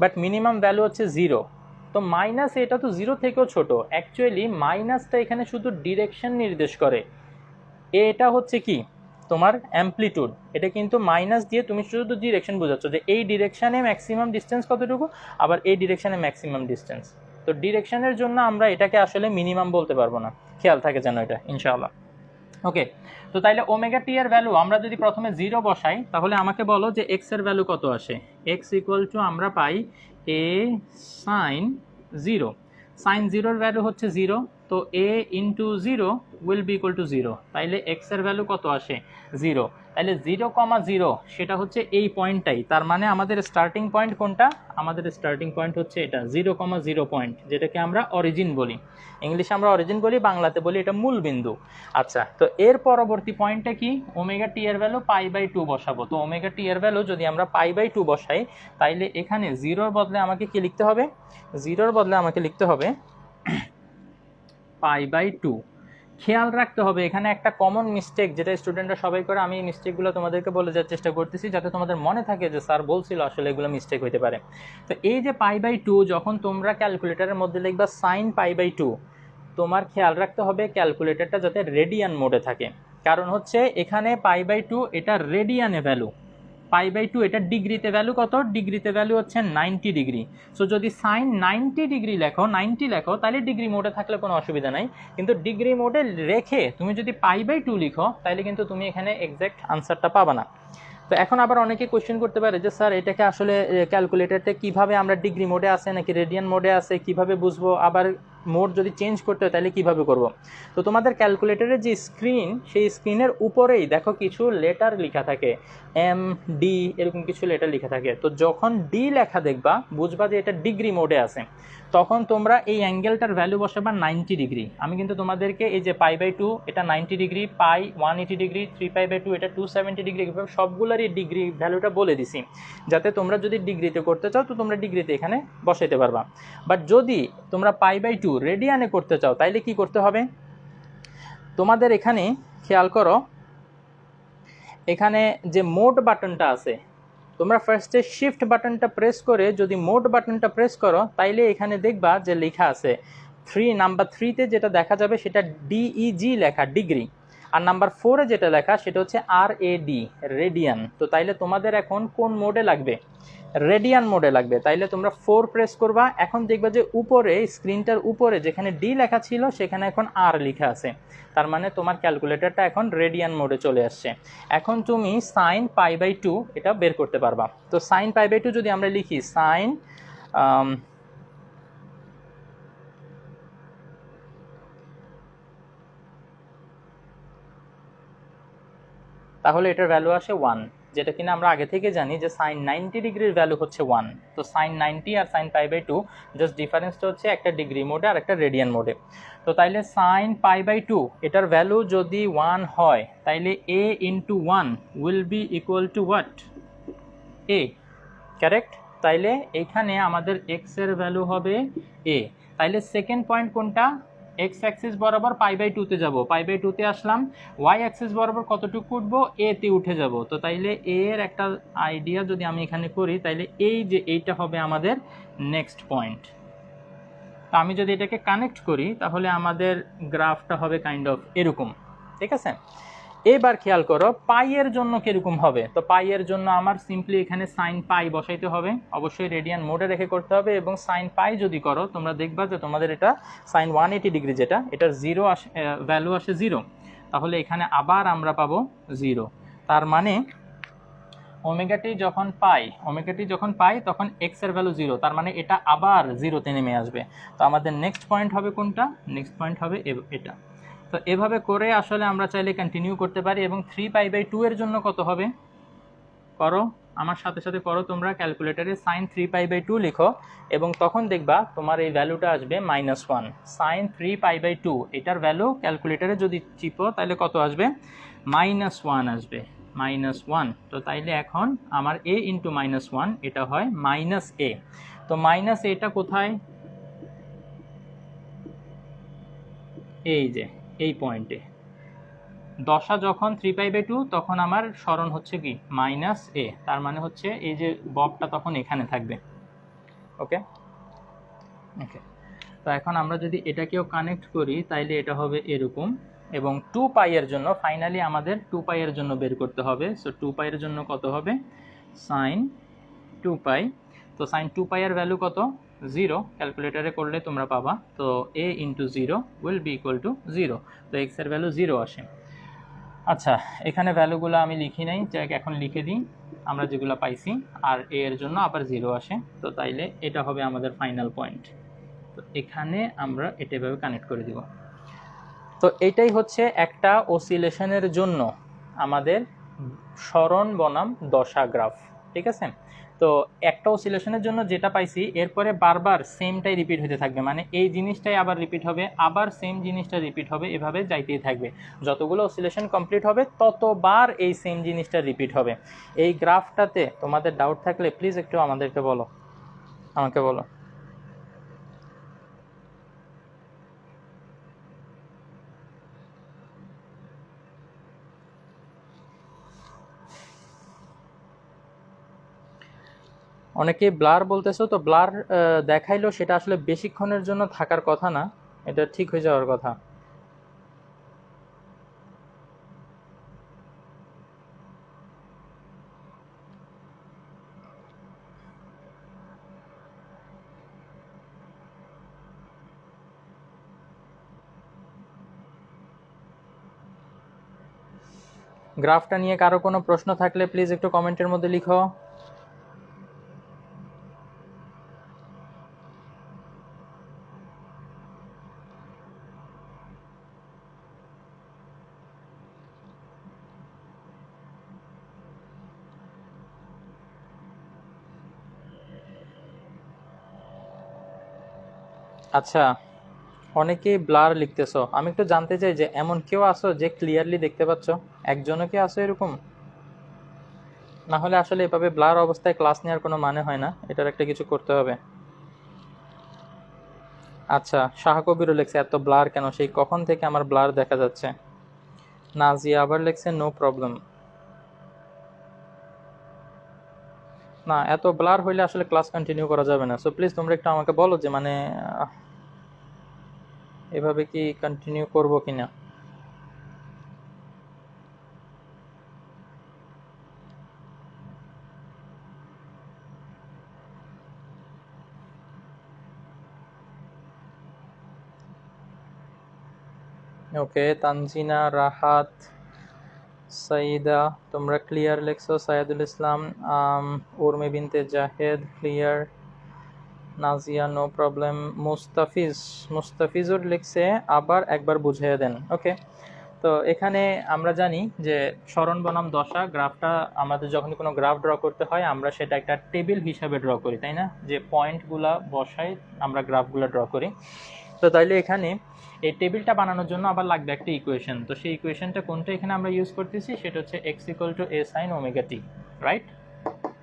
বাট মিনিমাম ভ্যালু হচ্ছে 0। তো মাইনাস এটা তো 0 থেকেও ছোট। অ্যাকচুয়ালি মাইনাসটা এখানে শুধু ডিরেকশন নির্দেশ করে, এটা হচ্ছে কি তোমার অ্যাম্পলিটিউড। এটা কিন্তু মাইনাস দিয়ে তুমি শুধু ডিরেকশন বোঝাচ্ছ যে এই ডিরেকশানে ম্যাক্সিমাম ডিস্টেন্স কতটুকু, আবার এই ডিরেকশানে ম্যাক্সিমাম ডিস্টেন্স। তো ডিরেকশনের জন্য আমরা এটাকে আসলে মিনিমাম বলতে পারবো না, খেয়াল থাকে যেন এটা ইনশাআল্লাহ। ওকে, তো তাইলে ওমেগা টি এর ভ্যালু আমরা যদি প্রথমে 0 বসাই তাহলে আমাকে বলো যে এক্স এর ভ্যালু কত আসে। এক্স ইকুয়াল টু আমরা পাই এ সাইন 0। সাইন 0 এর ভ্যালু হচ্ছে 0, তো a into 0 will be equal to 0। তাইলে এক্স এর ভ্যালু কত আসে 0। তাহলে 0,0 সেটা হচ্ছে এই পয়েন্টটাই, তার মানে আমাদের স্টার্টিং পয়েন্ট কোনটা, আমাদের স্টার্টিং পয়েন্ট হচ্ছে এটা 0,0 পয়েন্ট, যেটাকে আমরা অরিজিন বলি। ইংলিশে আমরা অরিজিন বলি, বাংলাতে বলি এটা মূল বিন্দু। আচ্ছা, তো এর পরবর্তী পয়েন্টটা কি, ওমেগা টি এর ভ্যালু π/2 বসাবো। তো ওমেগা টি এর ভ্যালু যদি আমরা π/2 বসাই তাইলে এখানে 0-র বদলে আমাকে কি লিখতে হবে, 0-র বদলে আমাকে লিখতে হবে π/2। খেয়াল রাখতে হবে এখানে একটা কমন মিস্টেক যেটা স্টুডেন্টরা সবাই করে, আমি এই মিস্টেকগুলো তোমাদেরকে বলে যাওয়ার চেষ্টা করতেছি যাতে তোমাদের মনে থাকে যে স্যার বলছিল আসলে এগুলো মিস্টেক হতে পারে। তো এই যে π/2 যখন তোমরা ক্যালকুলেটরের মধ্যে লিখবা sin π/2, তোমার খেয়াল রাখতে হবে ক্যালকুলেটরটা যাতে রেডিয়ান মোডে থাকে। কারণ হচ্ছে এখানে π/2 এটা রেডিয়ানে ভ্যালু, π/2 এটা ডিগ্রিতে ভ্যালু কত, ডিগ্রিতে ভ্যালু হচ্ছে 90 ডিগ্রি। সো যদি সাইন 90 ডিগ্রি লেখো, 90 লেখো, তাহলে ডিগ্রি মোডে থাকলে কোনো অসুবিধা নাই। কিন্তু ডিগ্রি মোডে রেখে তুমি যদি π/2 লিখো তাহলে কিন্তু তুমি এখানে এক্স্যাক্ট আনসারটা পাবা না। তো এখন আবার অনেকে কোয়েশ্চেন করতে পারে যে স্যার এটাকে আসলে ক্যালকুলেটরটা কিভাবে আমরা ডিগ্রি মোডে আছে নাকি রেডিয়ান মোডে আছে কিভাবে বুঝবো, আবার মোড যদি চেঞ্জ করতে হয় তাহলে কিভাবে করব। তো তোমাদের ক্যালকুলেটরের যে স্ক্রিন, সেই স্ক্রিনের উপরেই দেখো কিছু লেটার লেখা থাকে, এম ডি এরকম কিছু লেটার লেখা থাকে। তো যখন ডি লেখা দেখবা বুঝবা যে এটা ডিগ্রি মোডে আছে, তখন তোমরা এই অ্যাঙ্গেলটার ভ্যালু বসাবা 90 ডিগ্রি। আমি কিন্তু তোমাদেরকে এই যে π/2 এটা 90 ডিগ্রি, পাই 180 ডিগ্রি, 3π/2 এটা 270 ডিগ্রি, সবগুলোরই ডিগ্রি ভ্যালুটা বলে দিছি যাতে তোমরা যদি ডিগ্রিতে করতে চাও তো তোমরা ডিগ্রিতে এখানে বসাইতে পারবা। বাট যদি তোমরা π/2 রেডিয়ানে করতে চাও তাইলে কি করতে হবে, তোমাদের এখানে খেয়াল করো, এখানে যে মোড বাটনটা আছে, তোমরা ফার্স্টে শিফট বাটনটা প্রেস করে যদি মোড বাটনটা প্রেস করো তাইলে এখানে দেখবা যে লেখা আছে 3, নাম্বার 3তে যেটা দেখা যাবে সেটা DEG লেখা ডিগ্রি, আর নাম্বার 4-এ যেটা লেখা সেটা হচ্ছে RAD রেডিয়ান। তো তাইলে তোমাদের এখন কোন মোডে লাগবে, রেডিয়ান মোডে লাগবে। তাইলে তোমরা 4 প্রেস করবা, এখন দেখবা যে উপরে স্ক্রিনটার উপরে যেখানে ডি লেখা ছিল সেখানে এখন আর লেখা আছে, তার মানে তোমার ক্যালকুলেটরটা এখন রেডিয়ান মোডে চলে আসছে। এখন তুমি সাইন π/2 এটা বের করতে পারবা। তো সাইন π/2 যদি আমরা লিখি সাইন তাহলে এটার ভ্যালু আসে 1, যেটা কিনা আমরা আগে থেকে জানি যে সাইন 90 ডিগ্রির ভ্যালু হচ্ছে 1। তো সাইন 90 আর সাইন π/2 জাস্ট ডিফারেন্সটা হচ্ছে একটা ডিগ্রি মোডে আর একটা রেডিয়ান মোডে। তো তাইলে সাইন π/2 এটার ভ্যালু যদি 1 হয় তাইলে a into 1 will be equal two what, a, correct. তাইলে এখানে আমাদের এক্স এর ভ্যালু হবে a। তাইলে সেকেন্ড পয়েন্ট কোনটা, এক্স অ্যাক্সিস বরাবর π/2 যাব, π/2 আসলাম, ওয়াই অ্যাক্সিস বরাবর কতটুকু উঠবো, a তে উঠে যাব। তো তাইলে a এর একটা আইডিয়া যদি আমি এখানে করি তাইলে এই যে এইটা হবে আমাদের নেক্সট পয়েন্ট। তো আমি যদি এটাকে কানেক্ট করি তাহলে আমাদের গ্রাফটা হবে কাইন্ড অফ এরকম, ঠিক আছে। এবার খেয়াল করো পাইয়ের জন্য কিরকম হবে। তো পাইয়ের জন্য আমার সিম্পলি এখানে সাইন পাই বসাইতে হবে, অবশ্যই রেডিয়ান মোডে রেখে করতে হবে, এবং সাইন পাই যদি করো তোমরা দেখবা যে তোমাদের এটা সাইন 180 ডিগ্রি যেটা এটার জিরো আসে, ভ্যালু আসে 0, তাহলে এখানে আবার আমরা পাবো 0। তার মানে ওমেগাটি যখন পাই তখন এক্স এর ভ্যালু 0, তার মানে এটা আবার 0-তে নেমে আসবে। তো আমাদের নেক্সট পয়েন্ট হবে কোনটা, নেক্সট পয়েন্ট হবে এটা। তো এভাবে করে আসলে আমরা চাইলে কন্টিনিউ করতে পারি। এবং 3π/2 এর জন্য কত হবে, করো আমার সাথে সাথে করো, তোমরা ক্যালকুলেটারে সাইন 3π/2 লিখো এবং তখন দেখবা তোমার এই ভ্যালুটা আসবে -1। সাইন 3π/2 এটার ভ্যালু ক্যালকুলেটারে যদি চিপো তাহলে কত আসবে, -1 আসবে, -1। তো তাইলে এখন আমার a ইন্টু -1 এটা হয় -a। তো -aটা কোথায়, এই যে এই পয়েন্টে দশা যখন 3π/2 তখন আমার স্মরণ হচ্ছে কি -a, তার মানে হচ্ছে এই যে ববটা তখন এখানে থাকবে। ওকে ওকে, তো এখন আমরা যদি এটাকেও কানেক্ট করি তাইলে এটা হবে এরকম। এবং 2π এর জন্য ফাইনালি আমাদের 2π এর জন্য বের করতে হবে। সো 2π এর জন্য কত হবে, সাইন 2π। তো সাইন 2π এর ভ্যালু কত, 0, ক্যালকুলেটারে করলে তোমরা পাবা। তো a into 0 will be equal to 0, তো এক্স এর ভ্যালু 0 আসে। আচ্ছা, এখানে ভ্যালুগুলো আমি লিখি নাই, যাক এখন লিখে দিই আমরা যেগুলো পাইছি। আর এ এর জন্য আবার 0 আসে, তো তাইলে এটা হবে আমাদের ফাইনাল পয়েন্ট। তো এখানে আমরা এটা এভাবে কানেক্ট করে দিব। তো এইটাই হচ্ছে একটা অসিলেশনের জন্য আমাদের সরণ বনাম দশা গ্রাফ, ঠিক আছে? তো একটা অসিলেশনের জন্য যেটা পাইছি এরপরে বারবার সেমটাই রিপিট হতে থাকবে, মানে এই জিনিসটাই আবার রিপিট হবে, আবার সেম জিনিসটা রিপিট হবে, এভাবে যাইতেই থাকবে। যতগুলো অসিলেশন কমপ্লিট হবে ততবার এই সেম জিনিসটা রিপিট হবে। এই গ্রাফটাতে তোমাদের ডাউট থাকলে প্লিজ একটু আমাকে বলো। অনেকে ব্লার বলতেছো, তো ব্লার দেখাইলো, সেটা আসলে বেশিক্ষণের জন্য থাকার কথা না, এটা ঠিক হয়ে যাওয়ার কথা। গ্রাফটা নিয়ে কারো কোনো প্রশ্ন থাকলে প্লিজ একটু কমেন্টের মধ্যে লিখো। আচ্ছা, অনেকেই ব্লার লিখতেছো, আমি একটু জানতে চাই যে এমন কেউ আছো যে ক্লিয়ারলি দেখতে পাচ্ছ? একজনও কি আছো এরকম? না হলে আসলে এভাবে ব্লার অবস্থায় ক্লাস নেওয়ার কোনো মানে হয় না, এটার একটা কিছু করতে হবে। আচ্ছা, শাহ কবিরও লেখছে এত ব্লার কেন, সেই কখন থেকে আমার ব্লার দেখা যাচ্ছে। নাজিয়া আবার লেখছে নো প্রবলেম। না, এত ব্লার হইলে আসলে ক্লাস কন্টিনিউ করা যাবে না। সো প্লিজ তোমরা একটু আমাকে বলো যে মানে এভাবে কি কন্টিনিউ করবো কিনা। ওকে, তানজিনা, রাহাত, সাইদা তোমরা ক্লিয়ার লেখছো, Saidul Islam, Urmi Binte Jahed clear, Nazia no problem, Mustafizur লিখছে আবার একবার বুঝিয়ে দেন। ওকে, তো এখানে আমরা জানি যে সরণ বনাম দশা গ্রাফটা আমাদের যখন কোনো গ্রাফ ড্র করতে হয় আমরা সেটা একটা টেবিল হিসাবে ড্র করি, তাই না? যে পয়েন্টগুলা বসাই আমরা গ্রাফগুলো ড্র করি। তো তাইলে এখানে এই টেবিলটা বানানোর জন্য আবার লাগবে একটা ইকুয়েশন। তো সেই ইকুয়েশনটা কোনটা এখানে আমরা ইউজ করতেছি, সেটা হচ্ছে x equal to a sine omega t, right?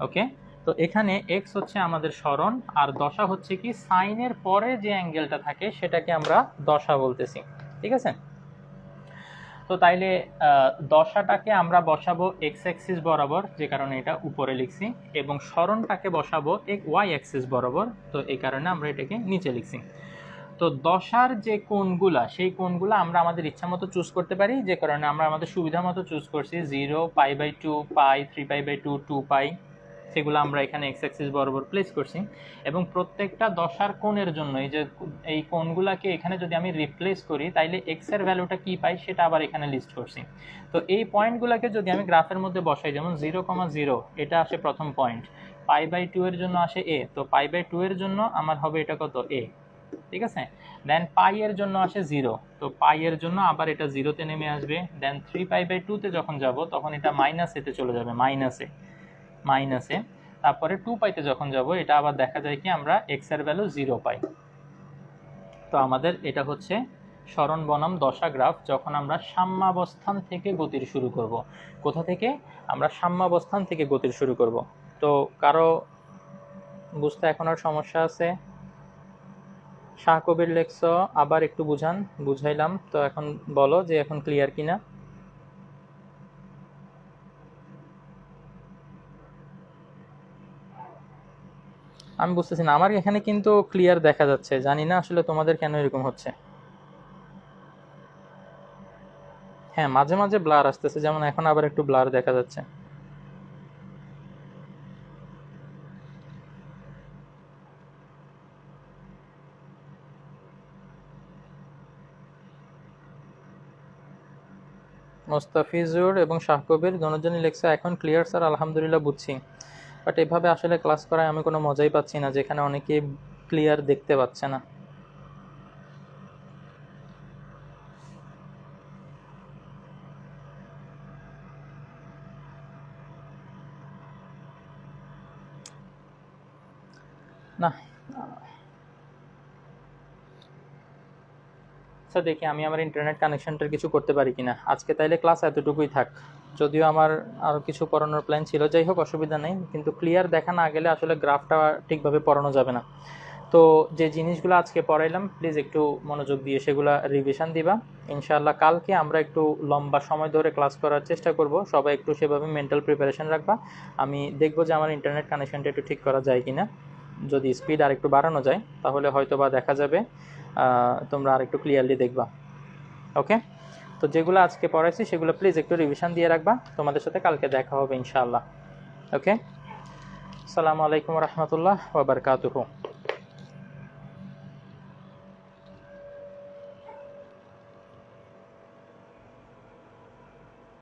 Okay, তো এখানে এক্স হচ্ছে আমাদের সরণ, আর দশা হচ্ছে কি সাইনের পরে যে অ্যাঙ্গেলটা থাকে সেটাকে আমরা দশা বলতেছি, ঠিক আছে? তো তাইলে দশাটাকে আমরা বসাবো এক্স অ্যাক্সিস বরাবর, যে কারণে এটা উপরে লিখছি, এবং সরণটাকে বসাবো ওয়াই অ্যাক্সিস বরাবর, তো এই কারণে আমরা এটাকে নিচে লিখছি। তো দশার যে কোণগুলা, সেই কোণগুলা আমরা আমাদের ইচ্ছা মতো চুজ করতে পারি, যে কারণে আমরা আমাদের সুবিধা মতো চুজ করছি 0, π/2, পাই, 3π/2, 2π, সেগুলো আমরা এখানে এক্স অ্যাক্সিস বরাবর প্লেস করছি। এবং প্রত্যেকটা দশার কোণের জন্য এই কোণগুলাকে এখানে যদি আমি রিপ্লেস করি তাইলে এক্স এর ভ্যালুটা কি পাই সেটা আবার এখানে লিস্ট করছি। তো এই পয়েন্টগুলোকে যদি আমি গ্রাফের মধ্যে বসাই, যেমন 0,0 এটা আসে প্রথম পয়েন্ট, π/2 এর জন্য আসে এ, তো π/2 এর জন্য আমার হবে এটা কত, এ, ঠিক আছে? দেন পাই এর জন্য আসে 0, তো পাই এর জন্য আবার এটা 0-তে নেমে আসবে। দেন 3π/2-তে যখন যাব তখন এটা মাইনাস এতে চলে যাবে, মাইনাসে। তারপরে 2π-তে যখন যাব এটা আবার দেখা যায় কি আমরা x এর ভ্যালু 0 পাই। তো আমাদের এটা হচ্ছে সরণ বনাম দশা গ্রাফ, যখন আমরা সাম্যাবস্থান থেকে গতির শুরু করব। কোথা থেকে? আমরা সাম্যাবস্থান থেকে গতির শুরু করব। তো কারো বুঝতে এখন আর সমস্যা আছে? শাহ কবির লেখছ, আবার একটু বুঝাইলাম, তো এখন বলো যে এখন ক্লিয়ার কিনা। আমি বুঝতেছি না, আমার এখানে কিন্তু ক্লিয়ার দেখা যাচ্ছে, জানি না আসলে তোমাদের কেন এরকম হচ্ছে। হ্যাঁ, মাঝে মাঝে ব্লার আসতেছে, যেমন এখন আবার একটু ব্লার দেখা যাচ্ছে। মোস্তাফিজুর এবং শাহকবির দুজনই লিখছে এখন ক্লিয়ার স্যার, আলহামদুলিল্লাহ বুঝছি। বাট এভাবে আসলে ক্লাস করায় আমি কোনো মজাই পাচ্ছি না, যেখানে অনেকে ক্লিয়ার দেখতে পাচ্ছে না। না আচ্ছা দেখি আমি আমার ইন্টারনেট কানেকশনটার কিছু করতে পারি কিনা আজকে, তাইলে ক্লাস এতটুকুই থাক। যদিও আমার আরও কিছু পড়ানোর প্ল্যান ছিল, যাই হোক অসুবিধা নেই, কিন্তু ক্লিয়ার দেখা না গেলে আসলে গ্রাফটা ঠিকভাবে পড়ানো যাবে না। তো যে জিনিসগুলো আজকে পড়াইলাম প্লিজ একটু মনোযোগ দিয়ে সেগুলো রিভিশন দিবা। ইনশাআল্লাহ কালকে আমরা একটু লম্বা সময় ধরে ক্লাস করার চেষ্টা করব, সবাই একটু সেভাবে মেন্টাল প্রিপারেশন রাখবা। আমি দেখবো যে আমার ইন্টারনেট কানেকশনটা একটু ঠিক করা যায় কিনা, যদি স্পিড আর একটু বাড়ানো যায় তাহলে হয়তো বা দেখা যাবে তোমরা আর একটু ক্লিয়ারলি দেখবা। ওকে, তো যেগুলো আজকে পড়াইছি সেগুলো প্লিজ একটু রিভিশন দিয়ে রাখবা। তোমাদের সাথে কালকে দেখা হবে ইনশাআল্লাহ। ওকে, আসসালামু আলাইকুম রহমতুল্লাহ ওয়া বারাকাতুহু।